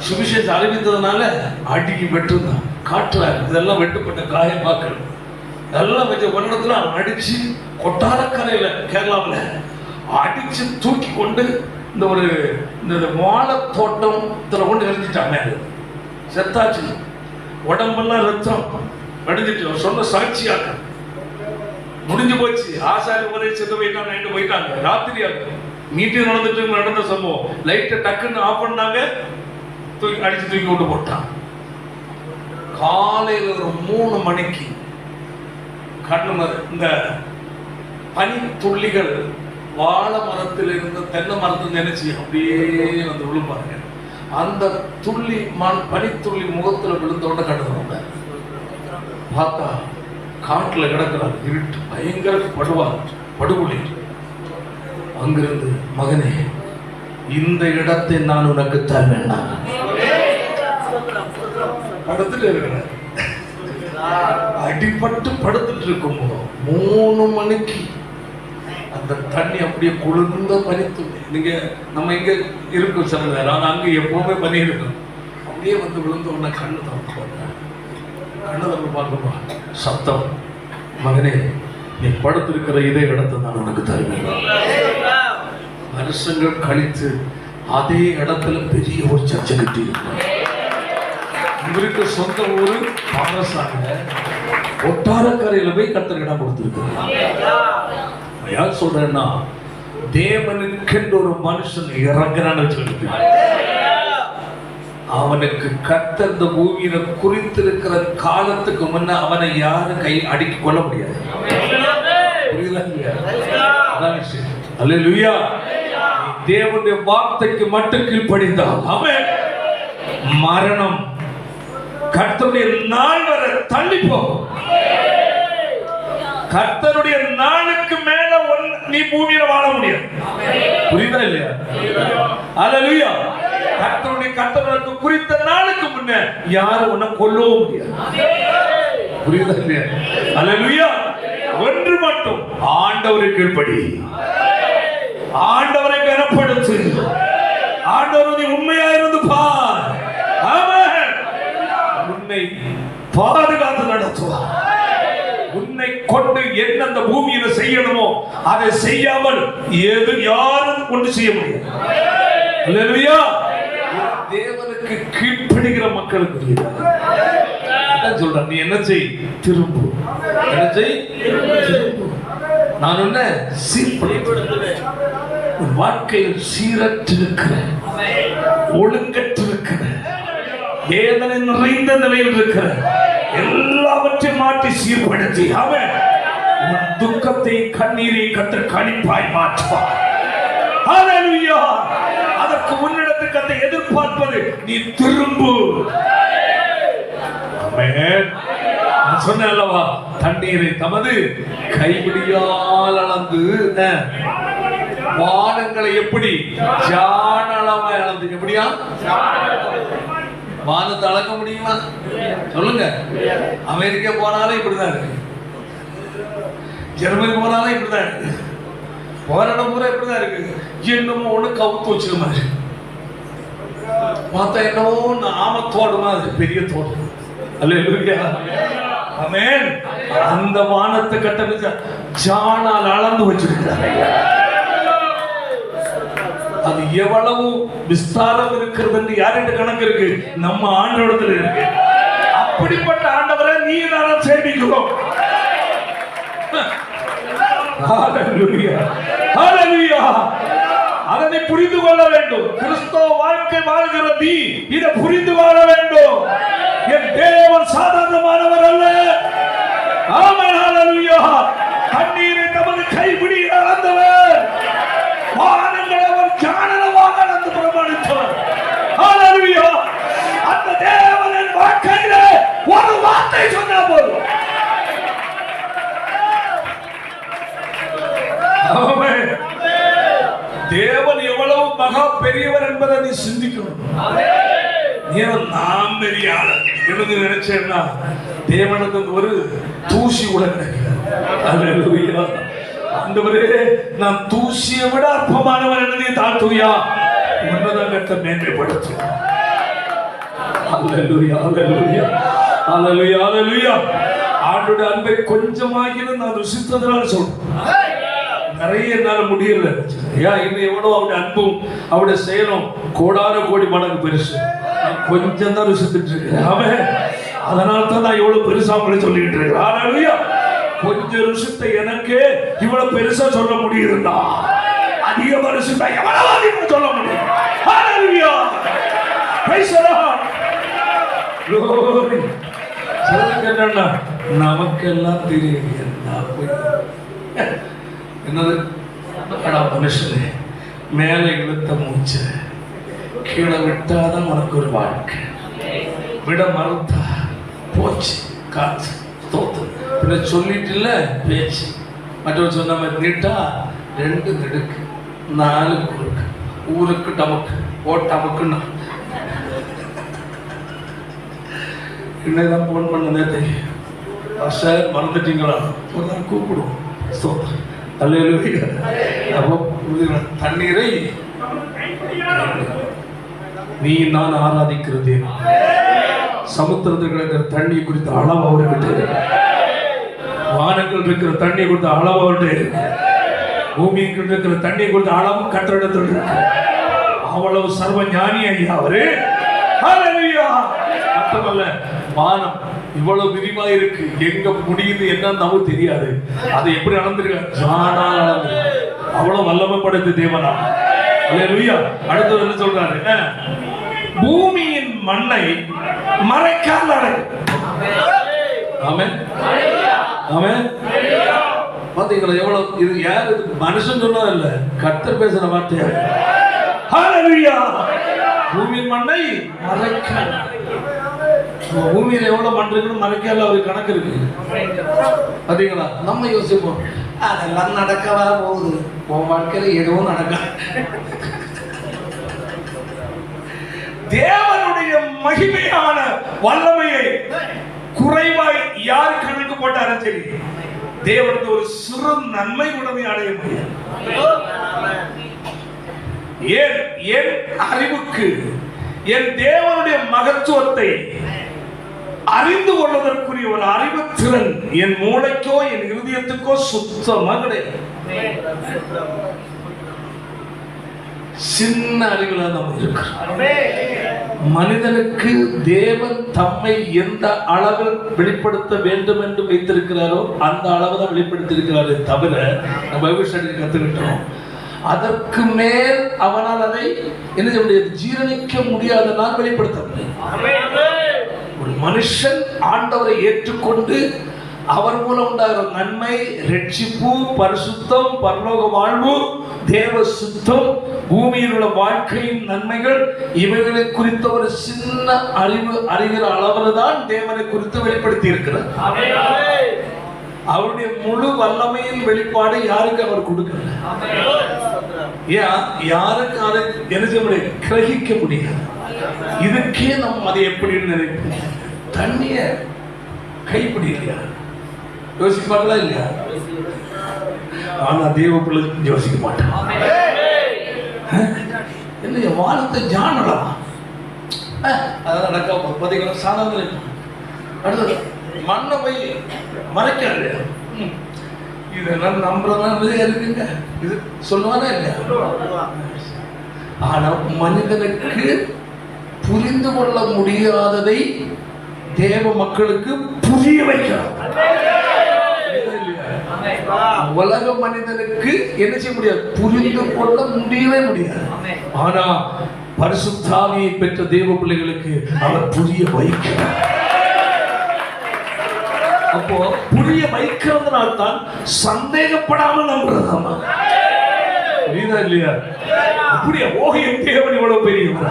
சுவிசேஷம் அறிவித்ததுனால அடிக்கு வெட்டுந்தான் காட்டுறாரு. இதெல்லாம் வெட்டுப்பட்ட காயமாக்கள் எல்லாம் கொஞ்சம் ஒரு இடத்துல அடிச்சு கொட்டாரக்கரையில கேரளாவில் அடிச்சு தூக்கி கொண்டு இந்த வாழை தோட்டத்துல கொண்டு எரிஞ்சிட்டாங்க. செத்தாச்சு, உடம்பெல்லாம் ரத்தம் வடிஞ்சிட்டு சொன்ன சாட்சியாக்க முடிஞ்சு போச்சு. ஆசாரி உதவி செத்து போயிட்டாங்க, நைட்டு போயிட்டாங்க. ராத்திரி மீட்டிங் நடந்த சம்பவம். லைட்டை டக்குன்னு ஆஃப் பண்ணாங்க, தூக்கி விட்டு போட்டான். காலையில் ஒரு 3 மணிக்கு கண்ணு இந்த பனி துள்ளிகள் வாழை மரத்தில் இருந்து தென்னை மரத்தில் நினைச்சு அப்படியே வந்து விழுப்பாங்க. அந்த துள்ளி பனித்துள்ளி முகத்துல விழுந்தோட கண்டுறாங்க. பார்த்தா காட்டுல கிடக்கிறார், இருட்டு, பயங்கர படுகொலை. அங்கிருந்து, மகனே, இந்த இடத்தை நான் உனக்கு தருவேன். படுத்துட்டு இருக்கிறேன். அடிபட்டு படுத்துட்டு இருக்கும்போது 3 மணிக்கு அந்த தண்ணி அப்படியே குளிர்ந்த பனித்துள்ளி. நீங்க நம்ம இங்க இருக்கும் சில நேரம், ஆனா அங்க எப்பவுமே பனி இருக்கும். அப்படியே வந்து விழுந்த உடனே கண்ணு திறந்து பார்க்கப்பா, சத்தம், மகனே, நீ படுத்திருக்கிற இதே இடத்தை நான் உனக்கு தருவேன். வருஷங்கள் கழித்து அதே இடத்துல பெரிய ஒரு சர்ச்சை கட்டி இருக்கும். இவருக்கு சொந்த ஊரு பாரசாங்க, ஒட்டாரக்கரையில போய் கர்த்தர் இடம் கொடுத்திருக்கிறார். யார் சொல்றேன்னா, தேவனுக்கென்று ஒரு மனுஷன் இறங்குறான்னு சொல்லிட்டு அவனுக்கு கர்த்தர் இந்த பூமியில குறித்திருக்கிற காலத்துக்கு முன்ன அவனை யாரும் கை அடிக்க கொள்ள முடியாது. அல்லேலூயா. தேவனுடைய வார்த்தைக்கு மட்டும் கீழ்ப்படிந்தால் அவன் மரணம் கர்த்தருடைய நாள் வரை தள்ளி போகும். கர்த்தருடைய நாளுக்கு மேல நீ பூமியில வாழ முடியாது. புரியுதா இல்லையா? அல்லேலூயா. கர்த்தருக்கு குறித்த நாளுக்கு முன்ன யாரும் உன்னை கொல்லவும் முடியாது. புரியுதா இல்லையா? அல்லேலூயா. ஒன்று மட்டும், ஆண்டவரை கீழ்ப்படி, ஆண்டவரை கனப்படுத்து, ஆண்டவரை உண்மையா இருந்து பார். ஆமென். உன்னை பாதுகாத்து நடத்துவார். உன்னை கொண்டு என்ன அந்த பூமியில செய்யணுமோ அதை செய்யாமல் யாரும் கொண்டு செய்ய முடியாது. அல்லேலூயா. தேவனுக்கு கீழ்ப்படுகிற மக்களுக்கு சொல்ற, நீ என்ன செய், திரும்பு. என்ன செய், திரும்பு. நான் உன்னை சீர்படுத்துவேன். உன் வாழ்க்கையில் சீரற்றிருக்கிறேன், ஒழுங்கற்றிருக்கிறேன், வேதனை நிறைந்த நிலையில் இருக்கிற எல்லாவற்றையும் மாற்றி சீர்படுத்தி அவன் உன் துக்கத்தை கண்ணீரை கர்த்தர் கணிப்பாய் மாற்றுவார். ஹல்லேலூயா. அதற்கு முன்னிடத்துக்கு அதை எதிர்பார்ப்பது நீ திரும்பு. ஆமென். நான் சொன்னேன் அல்லவா, தண்ணீரை தமது கைபிடியால் அளந்து வானங்களை எப்படி ஜானளவை அளந்து, எப்படியா வானத்தை அளக்க முடியுமா? சொல்லுங்க. அமெரிக்கா போனாலும் இப்படிதான் இருக்கு, ஜெர்மனி போனாலும் இப்படிதான் இருக்கு, போற இடம் பூரா இப்படிதான் இருக்கு. என்னமோ ஒண்ணு கவுத்து வச்சுக்க மாதிரி பார்த்தா என்னமோ ஆமத்தோடு மாதிரி பெரிய தோடு. அல்லேலூயா. ஆமென். அந்த வானத்தை கட்டமைச்ச ஜானால் அளந்து வச்சிருக்கிறார். அது எவ்வளவு விஸ்தாரம் இருக்கிறது என்று யார்கிட்ட கணக்கு இருக்கு? நம்ம ஆண்டவரிடத்தில் இருக்கு. அப்படிப்பட்ட ஆண்டவரை நீ நான் சேமிக்கிறோம். ஹல்லேலூயா. ஹல்லேலூயா. அதை புரிந்து கொள்ள வேண்டும். கிறிஸ்தவ வாழ்க்கை வாழ்கிற நீ இதை புரிந்து வாழ வேண்டும். என் தேவன் சாதாரணமானவர் அல்ல. ஆமென். ஹல்லேலூயா. தண்ணீரை தமது கைப்பிடி அளந்தவர், வானங்களை அவர் ஜானளவாக அளந்து பிரமாணித்தவர். ஹல்லேலூயா. அந்த தேவனின் வாழ்க்கையிலே ஒரு வார்த்தை சொன்னா போதும். ஆமென். தேவன் எவ்வளவு மகா பெரியவர் என்பதை நீ சிந்திக்கணும். நாம் பெரிய ஆளு என்று நினைச்சேன்னா தேவனுக்கு ஒரு தூசி கூட கிடைக்கிறது. ஆண்டவரே, நான் தூசியை விட அற்பமானவன் என்று தாழ்த்துவியா, உன்னதத்தை மேன்மைப்படுத்து. அல்லேலூயா. அல்லேலூயா. அல்லேலூயா. அல்லேலூயா. ஆண்டோட அன்பை கொஞ்சமாகிலும் நான் ருசித்ததனால் சொல்றேன். நிறைய என்னால முடியல. இன்னும் எவ்வளவு அவருடைய அன்பும் அவருடைய செயலும் கோடான கோடி மடங்கு பெருசு. நான் கொஞ்சம் தான் ருசித்துட்டு இருக்கேன். அதனால தான் நான் எவ்வளவு பெருசா அவங்களை சொல்லிக்கிட்டு இருக்கேன். கொஞ்சம் ருசித்த எனக்கு இவ்வளவு பெருசா சொல்ல முடியுதுண்டா, அதிக ருசித்தா எவ்வளவு அதிகமா சொல்ல முடியும். ஹalleluya, praise the Lord, glory. சொல்லுங்க, நமக்கெல்லாம் தெரியும் என்னது மனுஷனே, மேலே இழுத்த மூச்சு கீழே விட்டாதான் உனக்கு ஒரு வாழ்க்கை, விட மறுத்தா போச்சு காற்று தோத்து. பின்ன சொல்லிட்டு இல்ல பேச்சு. மற்றவர் சொன்ன மாதிரி நீட்டா 2 நெடுக்கு 4 குறுக்கு, ஊருக்கு டமக்கு ஓட்டமுக்குன்னா இன்னைதான் போன் பண்ணதே தெரியும். சார் மறந்துட்டீங்களா, கூப்பிடுவோம். தண்ணீரை நீ நான் ஆராதிக்கிறது, சமுத்திரத்தில் இருக்கிற தண்ணி குறித்த அளவு அவர்கிட்ட, வானங்கள் இருக்கிற தண்ணி குறித்த அளவு அவர்கிட்ட, பூமிக்கு இருக்கிற தண்ணி குறித்த அளவு கட்டடத்தில் இருக்கு. அவ்வளவு சர்வ ஞானி ஐயா அவரு. மட்டுமல்ல, வானம் இவ்வளவு விரிவா இருக்கு, எங்க முடியுது என்னன்னு நமக்கு தெரியாது. அது எப்படி அளந்திருக்க, அவ்வளவு வல்லமை படைத்த தேவனா. அடுத்தது என்ன சொல்றாரு, பூமியின் மண்ணை மறைக்கால் அடக்கும். ஆமென் ஆமென். பாத்தீங்களா எவ்வளவு இது, யார் இது மனுஷன் சொன்னா இல்ல, கர்த்தர் பேசுற வார்த்தையா. ஹalleluya, பூமியின் மண்ணை மறைக்கால். பூமியில எவ்வளவு மண் இருக்குன்னு மறைக்கால ஒரு கணக்கு இருக்கு. பாத்தீங்களா, நம்ம யோசிப்போம் அதெல்லாம் நடக்கவா போகுது, உன் வாழ்க்கையில எதுவும் நடக்க. தேவனுடைய மகிமையான வல்லமையை குறைவாய் யார் கணக்கு போட்டாலும் சரி, தேவனுக்கு ஒரு சிறு நன்மை உடனே அடைய முடியாது. என் அறிவுக்கு, என் தேவனுடைய மகத்துவத்தை அறிந்து கொள்வதற்குரிய ஒரு அறிவு திறன் என் மூளைக்கோ என் இருதயத்துக்கோ சுத்தமா கிடையாது. சின்ன அறிவுல நம்ம இருக்கிறோம். மனிதனுக்கு தேவன் தம்மை எந்த அளவில் வெளிப்படுத்த வேண்டும் என்று வைத்திருக்கிறாரோ அந்த அளவு தான் வெளிப்படுத்தியிருக்கிறாரே தவிர, நம்ம பைபிள் ஸ்டடி கத்துக்கிட்டோம், அதற்கு மேல் அவனால் அதை என்ன செய்ய முடியாது, ஜீரணிக்க முடியாதனால் வெளிப்படுத்த முடியும். ஒரு மனுஷன் ஆண்டவரை ஏற்றுக்கொண்டு அவர் மூலம் உண்டாகிற நன்மை, ரட்சிப்பு, பரிசுத்தம், பரலோக வாழ்வு, தேவ சுத்தம், பூமியில் உள்ள வாழ்க்கையின் நன்மைகள், இவைகளை குறித்த ஒரு சின்ன அறிகிற அளவில் தான் தேவனை குறித்து வெளிப்படுத்தி இருக்கிறார். அவருடைய முழு வல்லமையின் வெளிப்பாடு யாருக்கு அவர் கொடுக்கல. யாருக்கு அதை என்ன செய்ய முடியாது, கிரகிக்க முடியாது. இதுக்கே நம்ம அதை எப்படி நினைப்போம், தண்ணிய கைப்பிடி இல்லையா, யோசிப்பாங்களா இல்லையா? ஆனா தேவ பிள்ளை யோசிக்க மாட்டான். இல்லையா, வானத்தை ஜானலாம் அதான் நடக்க பார்த்தீங்கன்னா சாதாரண. அடுத்தது மண்ணை போய் மறைக்காது, இதெல்லாம் நம்புறதான் இருக்குங்க, இது சொல்லுவானா இல்லையா? ஆனா மனிதனுக்கு புரிந்து கொள்ள முடியாததை தேவ மக்களுக்கு புரிய வைக்கிறார். உலக மனிதனுக்கு என்ன செய்ய முடியாது, புரிந்து கொள்ள முடியவே முடியாது. ஆனா பரிசுத்த ஆவியை பெற்ற தேவ பிள்ளைகளுக்கு அவர் புரிய வைக்கிறார். அப்போ புரிய வைக்கிறதுனால தான் சந்தேகப்படாமல் நம்புறதாமா இல்லையா? அப்படியே ஓகியம் தேவன் இவ்வளவு பெரியவர்,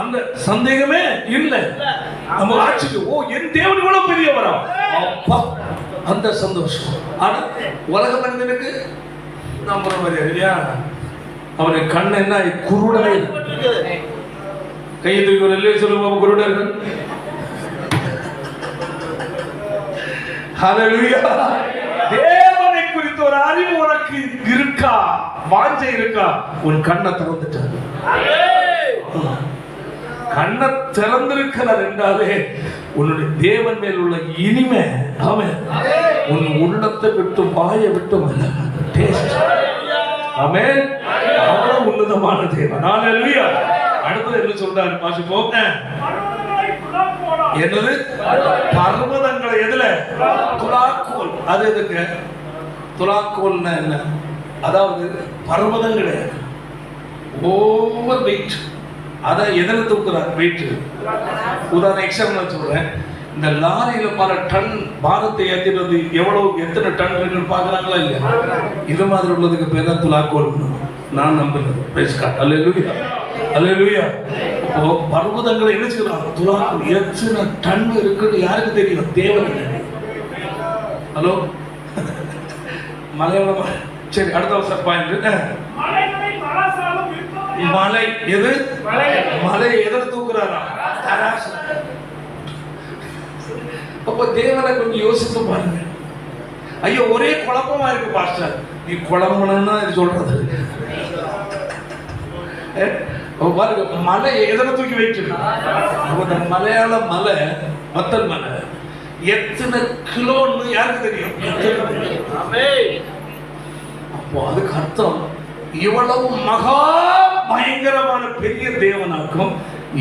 அந்த சந்தேகமே இல்லை நம்ம ஆட்சிக்கு. ஓ, என் தேவன் இவ்வளவு பெரியவரா, அப்பா, அந்த சந்தோஷம். ஆனா உலக மனிதனுக்கு நம்புற மாதிரி இல்லையா? அவனுக்கு கண்ணு என்ன குருடனே, கையை தூக்கி ஒரு இல்லையே சொல்லுவோம், குருடர்கள். ஹல்லேலூயா. தேவனை குறித்த ஒரு அறிவு உனக்கு இருக்கா, வாஞ்சை இருக்கா? உன் கண்ணை திறந்துட்டார். கண்ணை திறந்திருக்கிறார் என்றாலே உன்னுடைய தேவன் மேல் உள்ள இனிமை அவன் உன் உள்ளத்தை விட்டு வாயை விட்டு ஆமென். அவ்வளவு உன்னதமான தேவன். ஹல்லேலூயா. அடுத்தது என்ன சொல்றாரு பாசிப்போம். என்னது? பர்வதங்களை எதுல? துலாக்கோல். அது எதுக்கு? துலாக்கோல்னா என்ன? அதாவது பர்வதங்களை ஓவர் வெயிட், அதை எதிர தூக்குறார் வெயிட். உதாரணம் எக்ஸாம்பிள் சொல்றேன். இந்த லாரியில பல டன் பாரத்தை ஏற்றிட்டு வந்து எவ்வளவு எத்தனை டன் இருக்குன்னு பாக்குறாங்களா இல்லையா? இது மாதிரி உள்ளதுக்கு பேர் தான் துலாக்கோல். நான் நம்புறேன். Praise God. Hallelujah, hallelujah. இப்போ பர்வதங்களை என்ன செய்யறாங்க? துலாக்கோல் எத்தனை டன் இருக்குன்னு யாருக்கு தெரியும்? தேவனுக்கு. ஹலோ, மலையாளம். சரி, அடுத்த வருஷம் பாயிண்ட். மலை எது? மலை எதை தூக்குறாரா? தராசு. அப்ப தேவனை கொஞ்சம் யோசித்து பாருங்க. ஐயோ, ஒரே குழப்பமா இருக்கு பாஸ்டர். நீ குழம்புனா இது சொல்றது பாருங்க. மலை எதனை தூக்கி வைக்கணும்? மலையாள மலை, மத்தல் மலை எத்தனை கிலோன்னு யாருக்கு தெரியும்? அப்போ அதுக்கு அர்த்தம் இவ்வளவு மகா பயங்கரமான பெரிய தேவனாக்கும்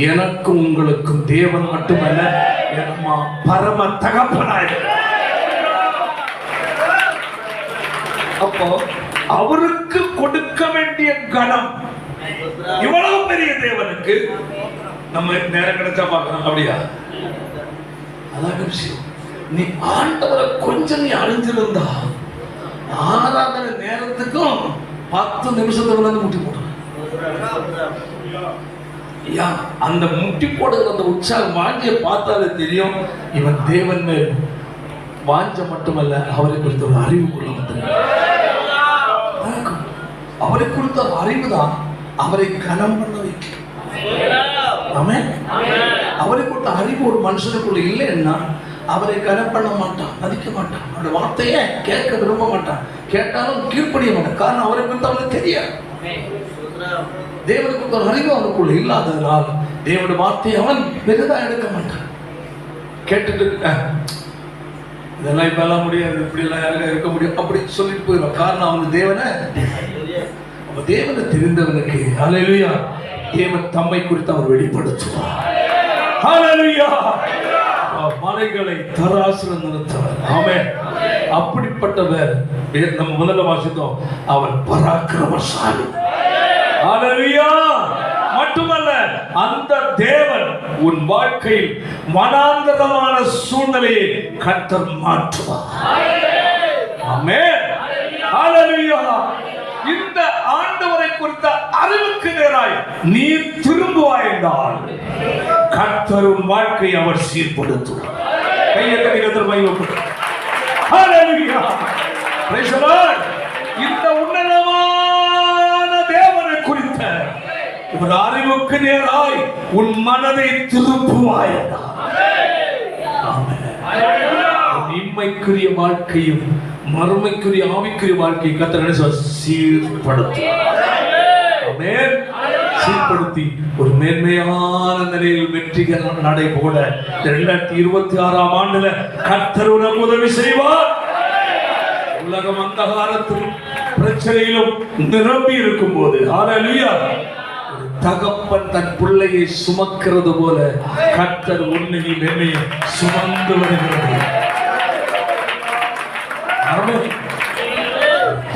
எனக்கும் உங்களுக்கும் தேவன் மட்டுமல்ல, பரம தகப்பனாய். அப்போ அவருக்கு கொடுக்க வேண்டிய கணம் இவ்வளவு பெரிய தேவனுக்கு நம்ம நேரம் கிடைச்சா பார்க்கணும். அப்படியா? அதான் விஷயம். நீ ஆண்டவரை கொஞ்சம் நீ அறிஞ்சிருந்தா ஆராதனை நேரத்துக்கும் 10 நிமிஷத்துக்கு வந்து முட்டி போடுற. அந்த முட்டி போடுகிற அந்த உற்சாகம் வாஞ்சிய பார்த்தாலே தெரியும் இவன் தேவன் மேல் வாஞ்ச மட்டுமல்ல, அவரை குறித்த ஒரு அறிவு கொள்ள முடியும். அவரை குறித்த அறிவு தான் அவரை கனம் பண்ண வைக்கும். ஆமென். அவரை குறித்த அறிவு ஒரு மனுஷனுக்குள்ள இல்லைன்னா அவரை கனம் பண்ண மாட்டான், மதிக்க மாட்டான், அவருடைய வார்த்தையை கேட்க விரும்ப மாட்டான், கேட்டாலும் கீழ்ப்படிய மாட்டான். காரணம் அவரை குறித்து அவனுக்கு தெரியாது. தேவனுக்கு ஒரு அறிவு அவனுக்குள்ள இல்லாததுனால் தேவனுடைய வார்த்தையை அவன் பெரிதா எடுக்க மாட்டான். கேட்டுட்டு இதெல்லாம் இப்ப எல்லாம் முடியாது, இப்படி எல்லாம் யாருக்கா இருக்க முடியும் அப்படி சொல்லிட்டு போயிடும். காரணம் அவனுக்கு தேவனை தெரிந்தவனுக்கு ஹல்லேலூயா தேவன் தம்மை குறித்து அவர் வெளிப்படுத்துவார். ஹல்லேலூயா. மலைகளை தராசுல நிறுத்தவர். ஆமென். அப்படிப்பட்டவர் நம்ம முதல்ல வாசித்தோம். அவர் பராக்கிரமசாலி. ஹல்லேலூயா. மட்டுமல்ல, அந்த தேவன் உன் வாழ்க்கையில் வனாந்தரமான சூழ்நிலையை கர்த்தர் மாற்றுவார். ஆமென். ஹல்லேலூயா. இந்த ஆண்டவரை குறித்த அறிவுக்கு நேராய் நீ திரும்புவாய் என்றால் கர்த்தர் உன் வாழ்க்கையை அவர் சீர்படுத்துவார். கையை தட்டி கர்த்தர் மகிமைப்படுத்துவார். ஹல்லேலூயா. Praise the Lord. இந்த உன்னதமான தேவனை குறித்த ஒரு அறிவுக்கு நேராய் உன் மனதை திருப்புவாய் என்றால் இம்மைக்குரிய வாழ்க்கையும் மறுமைக்குரிய ஆவிக்குரிய வாழ்க்கை கர்த்தர் சீர்படுத்துவார். ஆமென். சீர்படுத்தி ஒரு மேன்மையான நிலையில் வெற்றிகள் நடை போட 2026ஆம் ஆண்டுல கர்த்தர் உனக்கு உதவி செய்வார். உலகம் அந்தகாரத்திலும் பிரச்சனையிலும் நிரம்பி இருக்கும் போது ஹல்லேலூயா தகப்பன் தன் பிள்ளையை சுமக்கிறது போல கர்த்தர் உன்னை என்னையை சுமந்து வருகிறது.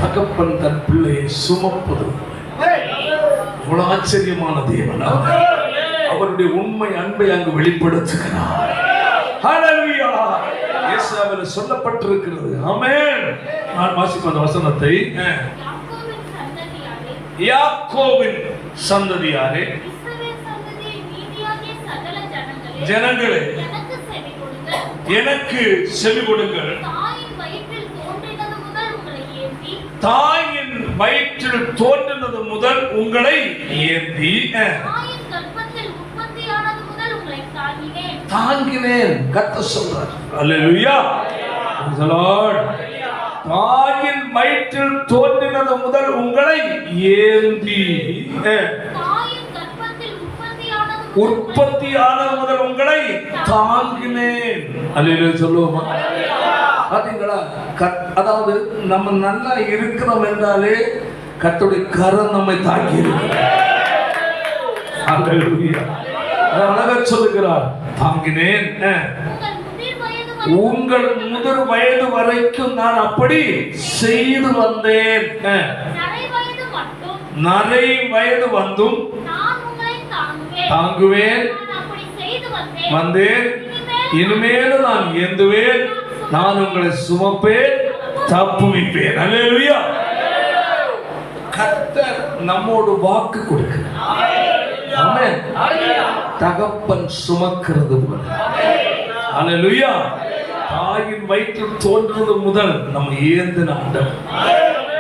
தகப்பன் தன் பிள்ளையை சுமப்பது இவ்வளவு ஆச்சரியமான தேவன். அவருடைய உண்மை அன்பை அங்கு வெளிப்படுத்துகிறார். ஹல்லேலூயா. இயேசுவில் சொல்லப்பட்டிருக்கிறது. ஆமென். நான் வாசிப்பேன் அந்த வசனத்தை. யாக்கோபின் சந்ததியாரே, ஜனங்களே, எனக்கு செவி கொடுங்கள். தாயின் வயிற்றில் தோன்றினது முதல் உங்களை ஏந்தி தாங்கினேன். கர்த்தர் சொல்றார். அல்லேலூயா. Praise the Lord. தாயின் வயிற்றில் தோன்றினது முதல் உங்களை ஏந்தி உற்பத்தியானது முதல் உங்களை தாங்கினேன். அல்லேலூயா சொல்லுவோமா? பாத்தீங்களா? அதாவது நம்ம நல்லா இருக்கிறோம் என்றாலே கர்த்தருடைய கரம் நம்மை தாக்கி இருக்கு. அல்லேலூயா. அழகா சொல்லுகிறார், தாங்கினேன். உங்கள் முதிர் வயது வரைக்கும் நான் அப்படி செய்து வந்தேன். நரை வயது வந்தும் தாங்குவேன் வந்தேன். இனிமேலும் நான் ஏந்துவேன். நான் உங்களை சுமப்பேன், தப்புவிப்பேன். அல்லேலூயா. கர்த்தர் நம்மோடு வாக்கு கொடுக்கிறார். ஆமென். தகப்பன் சுமக்கிறது போல. அல்லேலூயா. தாயின் வயிற்றில் தோன்றது முதல் நம்ம ஏந்தின ஆண்டவர்.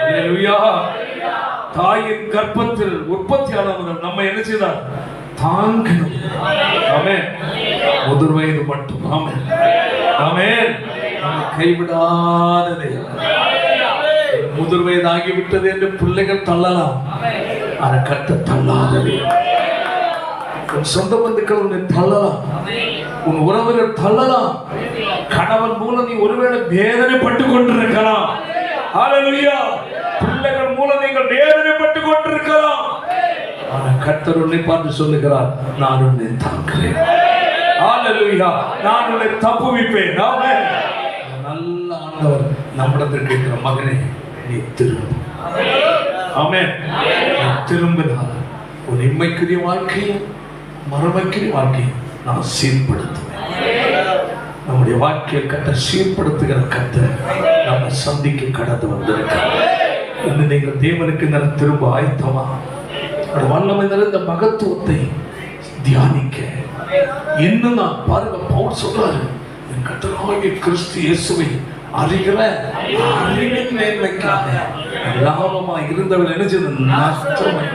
அல்லேலூயா. தாயின் கர்ப்பத்தில் உற்பத்தியான முதல் நம்ம என்ன செய்தார்? தாங்கணும். ஆமென். முதிர் வயது மட்டும். ஆமென். ஆமென். கைவிடாத தேவன். முதிர் வயது ஆகிவிட்டது என்று பிள்ளைகள் தள்ளலாம், ஆனா கர்த்தர் தள்ளாதது. உன் சொந்த பந்துக்கள் உன்னை தள்ளலாம், உன் உறவுகள் தள்ளலாம், கணவன் மூலம் நீ ஒருவேளை வேதனைப்பட்டு கொண்டிருக்கலாம். ஹல்லேலூயா. பிள்ளைகள் மூலம் நீங்கள் வேதனைப்பட்டு கொண்டிருக்கலாம், ஆனா கர்த்தர் உன்னை பார்த்து சொல்லுகிறார், நான் உன்னை தாங்குகிறேன். ஹல்லேலூயா. நான் உன்னை தப்புவிப்பேன். ஆமென். நல்ல ஆண்டவர் நம்மிடத்தில் கேட்கிற, மகனே நீ திரும்ப. ஆமென். திரும்பினால் உன் இம்மைக்குரிய வாழ்க்கையும் மறுமைக்குரிய வாழ்க்கையும் நான் சீர்படுத்துவேன். நம்முடைய வாழ்க்கையை கர்த்தர் சீர்படுத்துகிற கர்த்தர் நம்ம சந்திக்க கடந்து வந்திருக்கிறார். இன்னும் நீங்கள் தேவனுக்கு நல்ல திரும்ப ஆயத்தமா? வல்லமை நிறைந்த மகத்துவத்தை தியானிக்க இன்னும் நான் பாருங்க, பவுல் சொல்றாரு, என் கர்த்தராகிய கிறிஸ்து இயேசுவை அறிகிற அறிவின் மேன்மைக்காக லாபமா இருந்தவர்கள் என்ன செய்த நஷ்டமே.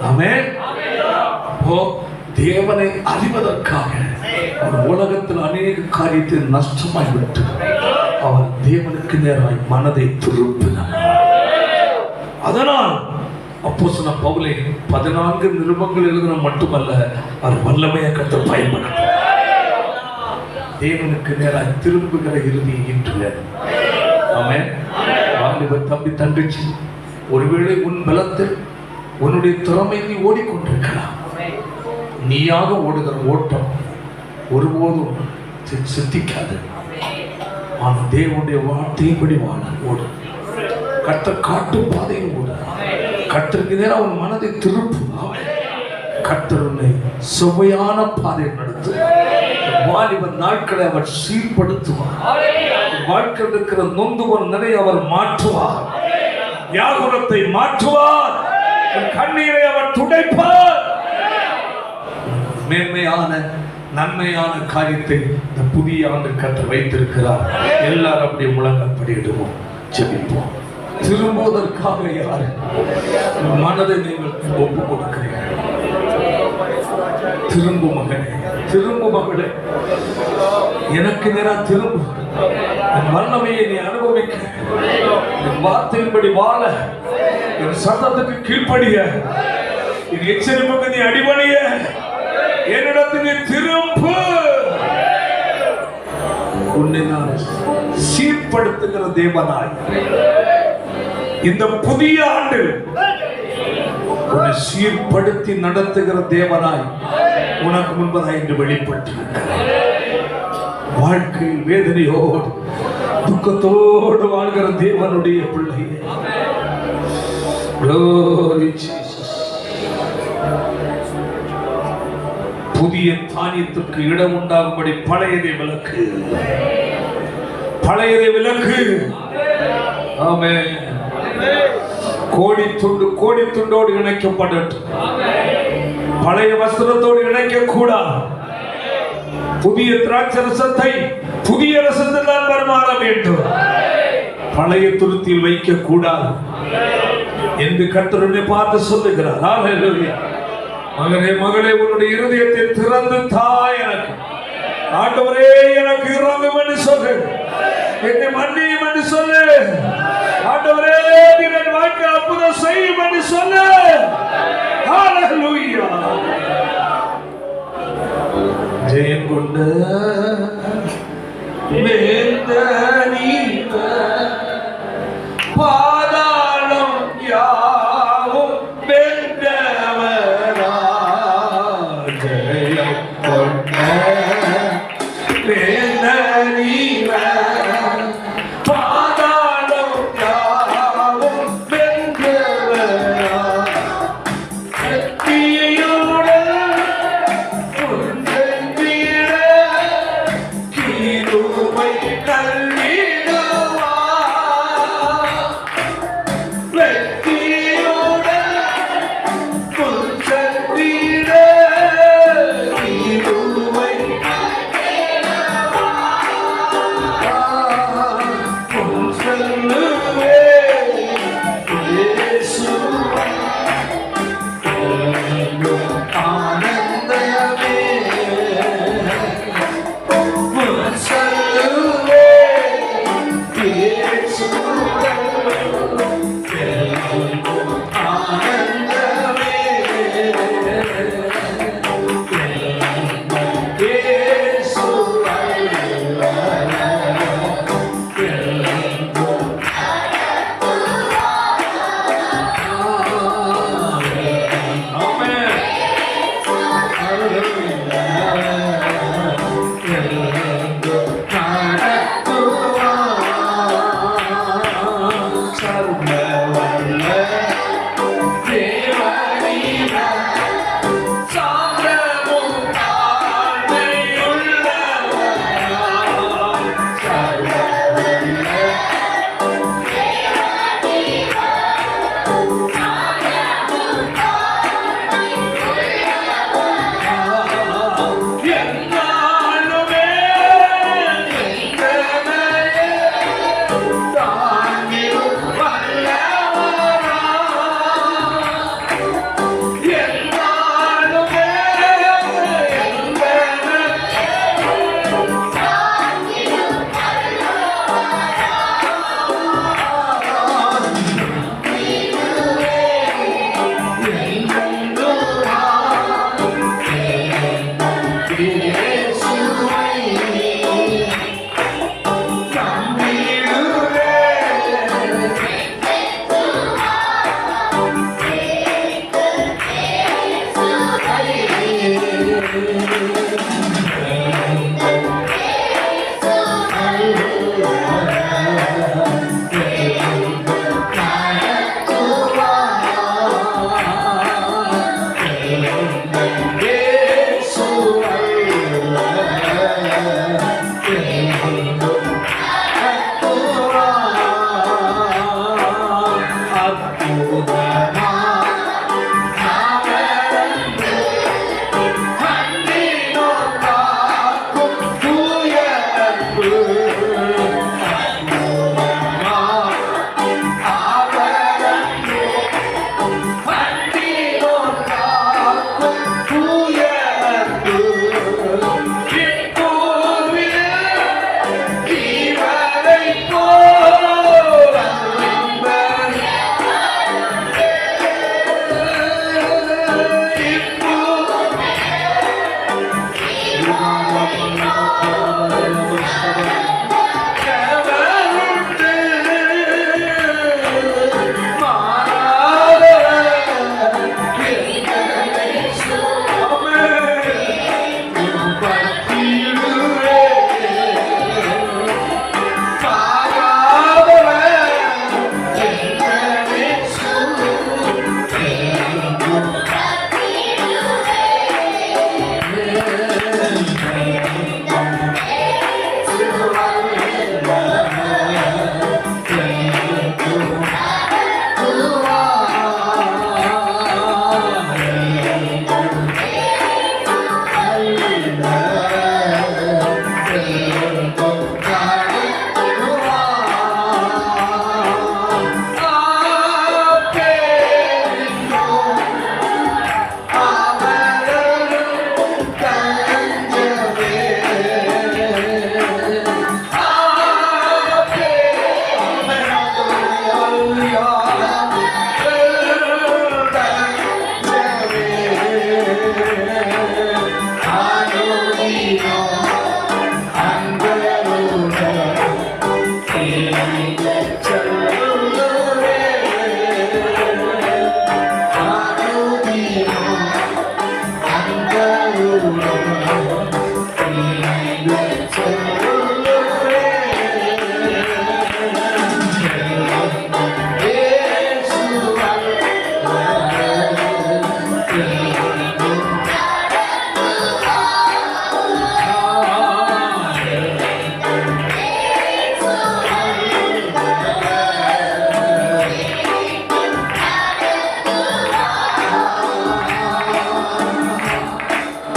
ஆமென். தேவனை அறிவதற்காக அவர் உலகத்தில் அநேக காரியத்தை நஷ்டமாய் விட்டு அவர் தேவனுக்கு நேராய் மனதை திருப்பினார். அதனால் அப்போஸ்தலன் பவுலை 14 நிருபங்கள் எழுதின மட்டுமல்ல, அவர் வல்லமையை கர்த்தர் பயன்படுத்த தேவனுக்கு நேராக திரும்புகிற இறுதி இன்று. ஆமென். வாலிப தம்பி தங்கச்சி, ஒருவேளை உன் பலத்தில் உன்னுடைய திறமை நீ ஓடிக்கொண்டிருக்கலாம். நீயாக ஓடுகிற ஓட்டம் ஒருபோதும் சித்திக்காது. ஆனால் தேவனுடைய வார்த்தையின்படி வாழ ஓடு. கர்த்தர் காட்டும் பாதையில் ஓடு. கர்த்தருக்கு நேரம் அவன் மனதை திருப்பு. கர்த்தர் உன்னை சுவையான பாதையில் நடத்து. வாலிப நாட்களை அவர் சீர்படுத்துவார். வாழ்க்கையில் இருக்கிற நொந்து ஒரு நிலை அவர் மாற்றுவார். வியாகுலத்தை மாற்றுவார். கண்ணீரை அவர் துடைப்பார். மேன்மையான நன்மையான காரியத்தை இந்த புதிய ஆண்டு கர்த்தர் வைத்திருக்கிறார். எல்லாரும் அப்படி முழங்கால் படியிடுவோம், ஜெபிப்போம். திரும்புவதற்காக யாரு மனதை நீங்கள் ஒப்பு கொடுக்கிறீர்கள்? திரும்பு மகனே, திரும்பு மகளே, எனக்கு நேரம் திரும்பு. என் வல்லமையை நீ அனுபவிக்க, என் வார்த்தையின்படி வாழ, என் சத்தத்துக்கு கீழ்ப்படிய, என் எச்சரிப்புக்கு நீ அடிபணிய, என்னிடத்தில் நீ திரும்பு. உன்னை நான் சீர்படுத்துகிற தேவனாய் இந்த புதிய ஆண்டு உன்னை சீர்படுத்தி நடத்துகிற தேவனாய் உனக்கு முன்பதாக இன்று வெளிப்பட்டிருக்கிறார். வாழ்க்கையில் வேதனையோடு துக்கத்தோடு வாழ்கிற தேவனுடைய பிள்ளை, புதிய தானியத்திற்கு இடம் உண்டாகும்படி பழையதை விலக்கு, பழையதை விலக்கு. ஆமென். கோடி துண்டோடு இணைக்கப்படட்டும். பழைய வஸ்திரத்தோடு இணைக்க கூடாது. புதிய திராட்சை ரசத்தை புதிய ரசத்தில் தான் பரிமாற வேண்டும். பழைய துருத்தியில் வைக்க கூடாது என்று கர்த்தரை பார்த்து சொல்லுகிறார். ஹல்லேலூயா. மகனே மகளே, உன்னுடைய இருதயத்தை திறந்து தாய், எனக்கு ஆண்டவரே எனக்கு இறங்கும் என்று சொல்லு, என்னை மன்னியும் என்று சொல்லு. ஆண்டவரே என் வாழ்க்கை அற்புதம் செய்யும் என்று சொல்லு. ஹல்லேலூயா. ஜெயம் கொண்ட வேந்தனீக பாதாளம் யாவும் வென்றவரா. ஜெயம்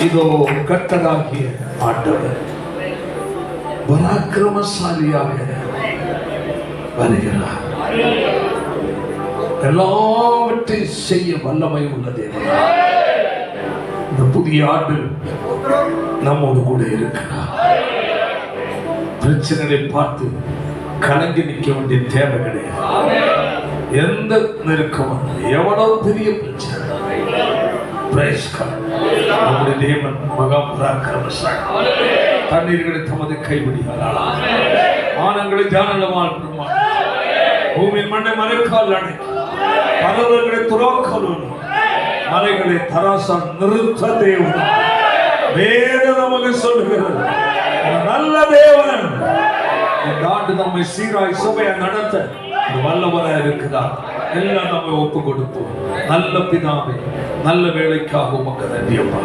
இதோ கர்த்தராகிய ஆண்டவர் பராக்கிரமசாலியாக வருகிறார். எல்லாவற்றையும் செய்ய வல்லமை உள்ள தேவன். இந்த புதிய ஆண்டு நம்மோடு கூட இருக்கிறார். பிரச்சனைகளை பார்த்து கலங்கி நிற்க வேண்டிய தேவை கிடையாது. எந்த நெருக்கமும் எவ்வளவு பெரிய பிரச்சனை, நம்முடைய தேவன் மகா பராக்கிரமசாலி. தண்ணீர்களை தமது கைவிடியார், ஆனங்களை தியானமால் பூமியின் மண்ணை மறைக்கால் அடைக்கி பலவர்களை துறக்கலும் மலைகளை தராசால் நிறுத்த தேவன். வேதம் நமக்கு சொல்லுகிறது, நல்ல தேவன் இந்த ஆண்டு நம்மை சீராய் சபையை நடத்த வல்லவராக இருக்கிறார். எல்லாம் நம்ம ஒப்பு கொடுப்போம். நல்ல பிதாவே, நல்ல வேலைக்காக உமக்கு நன்றி அப்பா.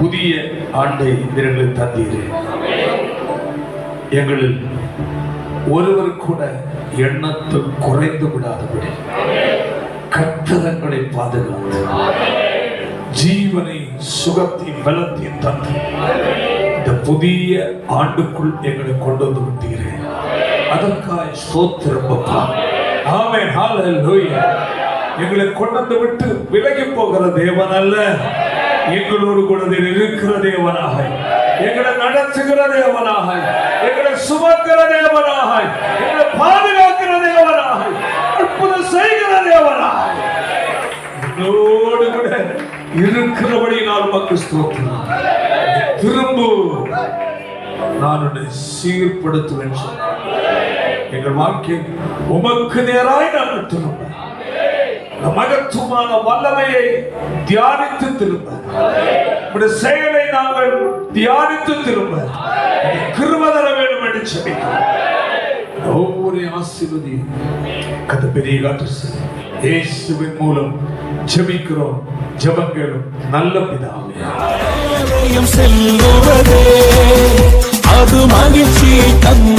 புதிய ஆண்டை எங்களுக்கு தந்தீரே. எங்களில் ஒருவர் கூட எண்ணத்தில் குறைந்து விடாதபடி கட்டளங்களை பாதுகாத்து ஜீவனை சுகத்தையும் பலத்தையும் தந்து இந்த புதிய ஆண்டுக்குள் எங்களை கொண்டு வந்து விட்டீரே. அதற்காக ஸ்தோத்திரம் அப்பா. ஆமென், ஹல்லேலூயா. எங்களை கொண்டு விட்டு விலகி போகிற தேவன் அல்ல, எங்களோடு கூட இருக்கிற தேவனாக, எங்களை நடத்துகிற தேவனாக, எங்களை சுமக்கிற தேவனாக, எங்களை பாதுகாக்கிற தேவனாக, அற்புதம் செய்கிற தேவனாக எங்களோடு கூட இருக்கிறபடி நான் உமக்கு ஸ்தோத்திரம். திரும்ப நான் உன்னை சீர்படுத்துவேன் சொன்னார். எங்கள் வாழ்க்கை உமக்கு நேராய் நாங்கள் திரும்ப மகத்துவமான வல்லமையை தியானித்து திரும்ப, செயலை நாங்கள் தியானித்து திரும்ப கிருபை தர வேண்டும் என்று ஜெபிக்கிறோம். ஒவ்வொரு ஆசீர்வதியும் கத பெரிய காற்று இயேசுவின் மூலம் ஜெபிக்கிறோம். ஜெபங்களும் நல்ல பிதாவே. செல்லுவதே அது மகிழ்ச்சி தன்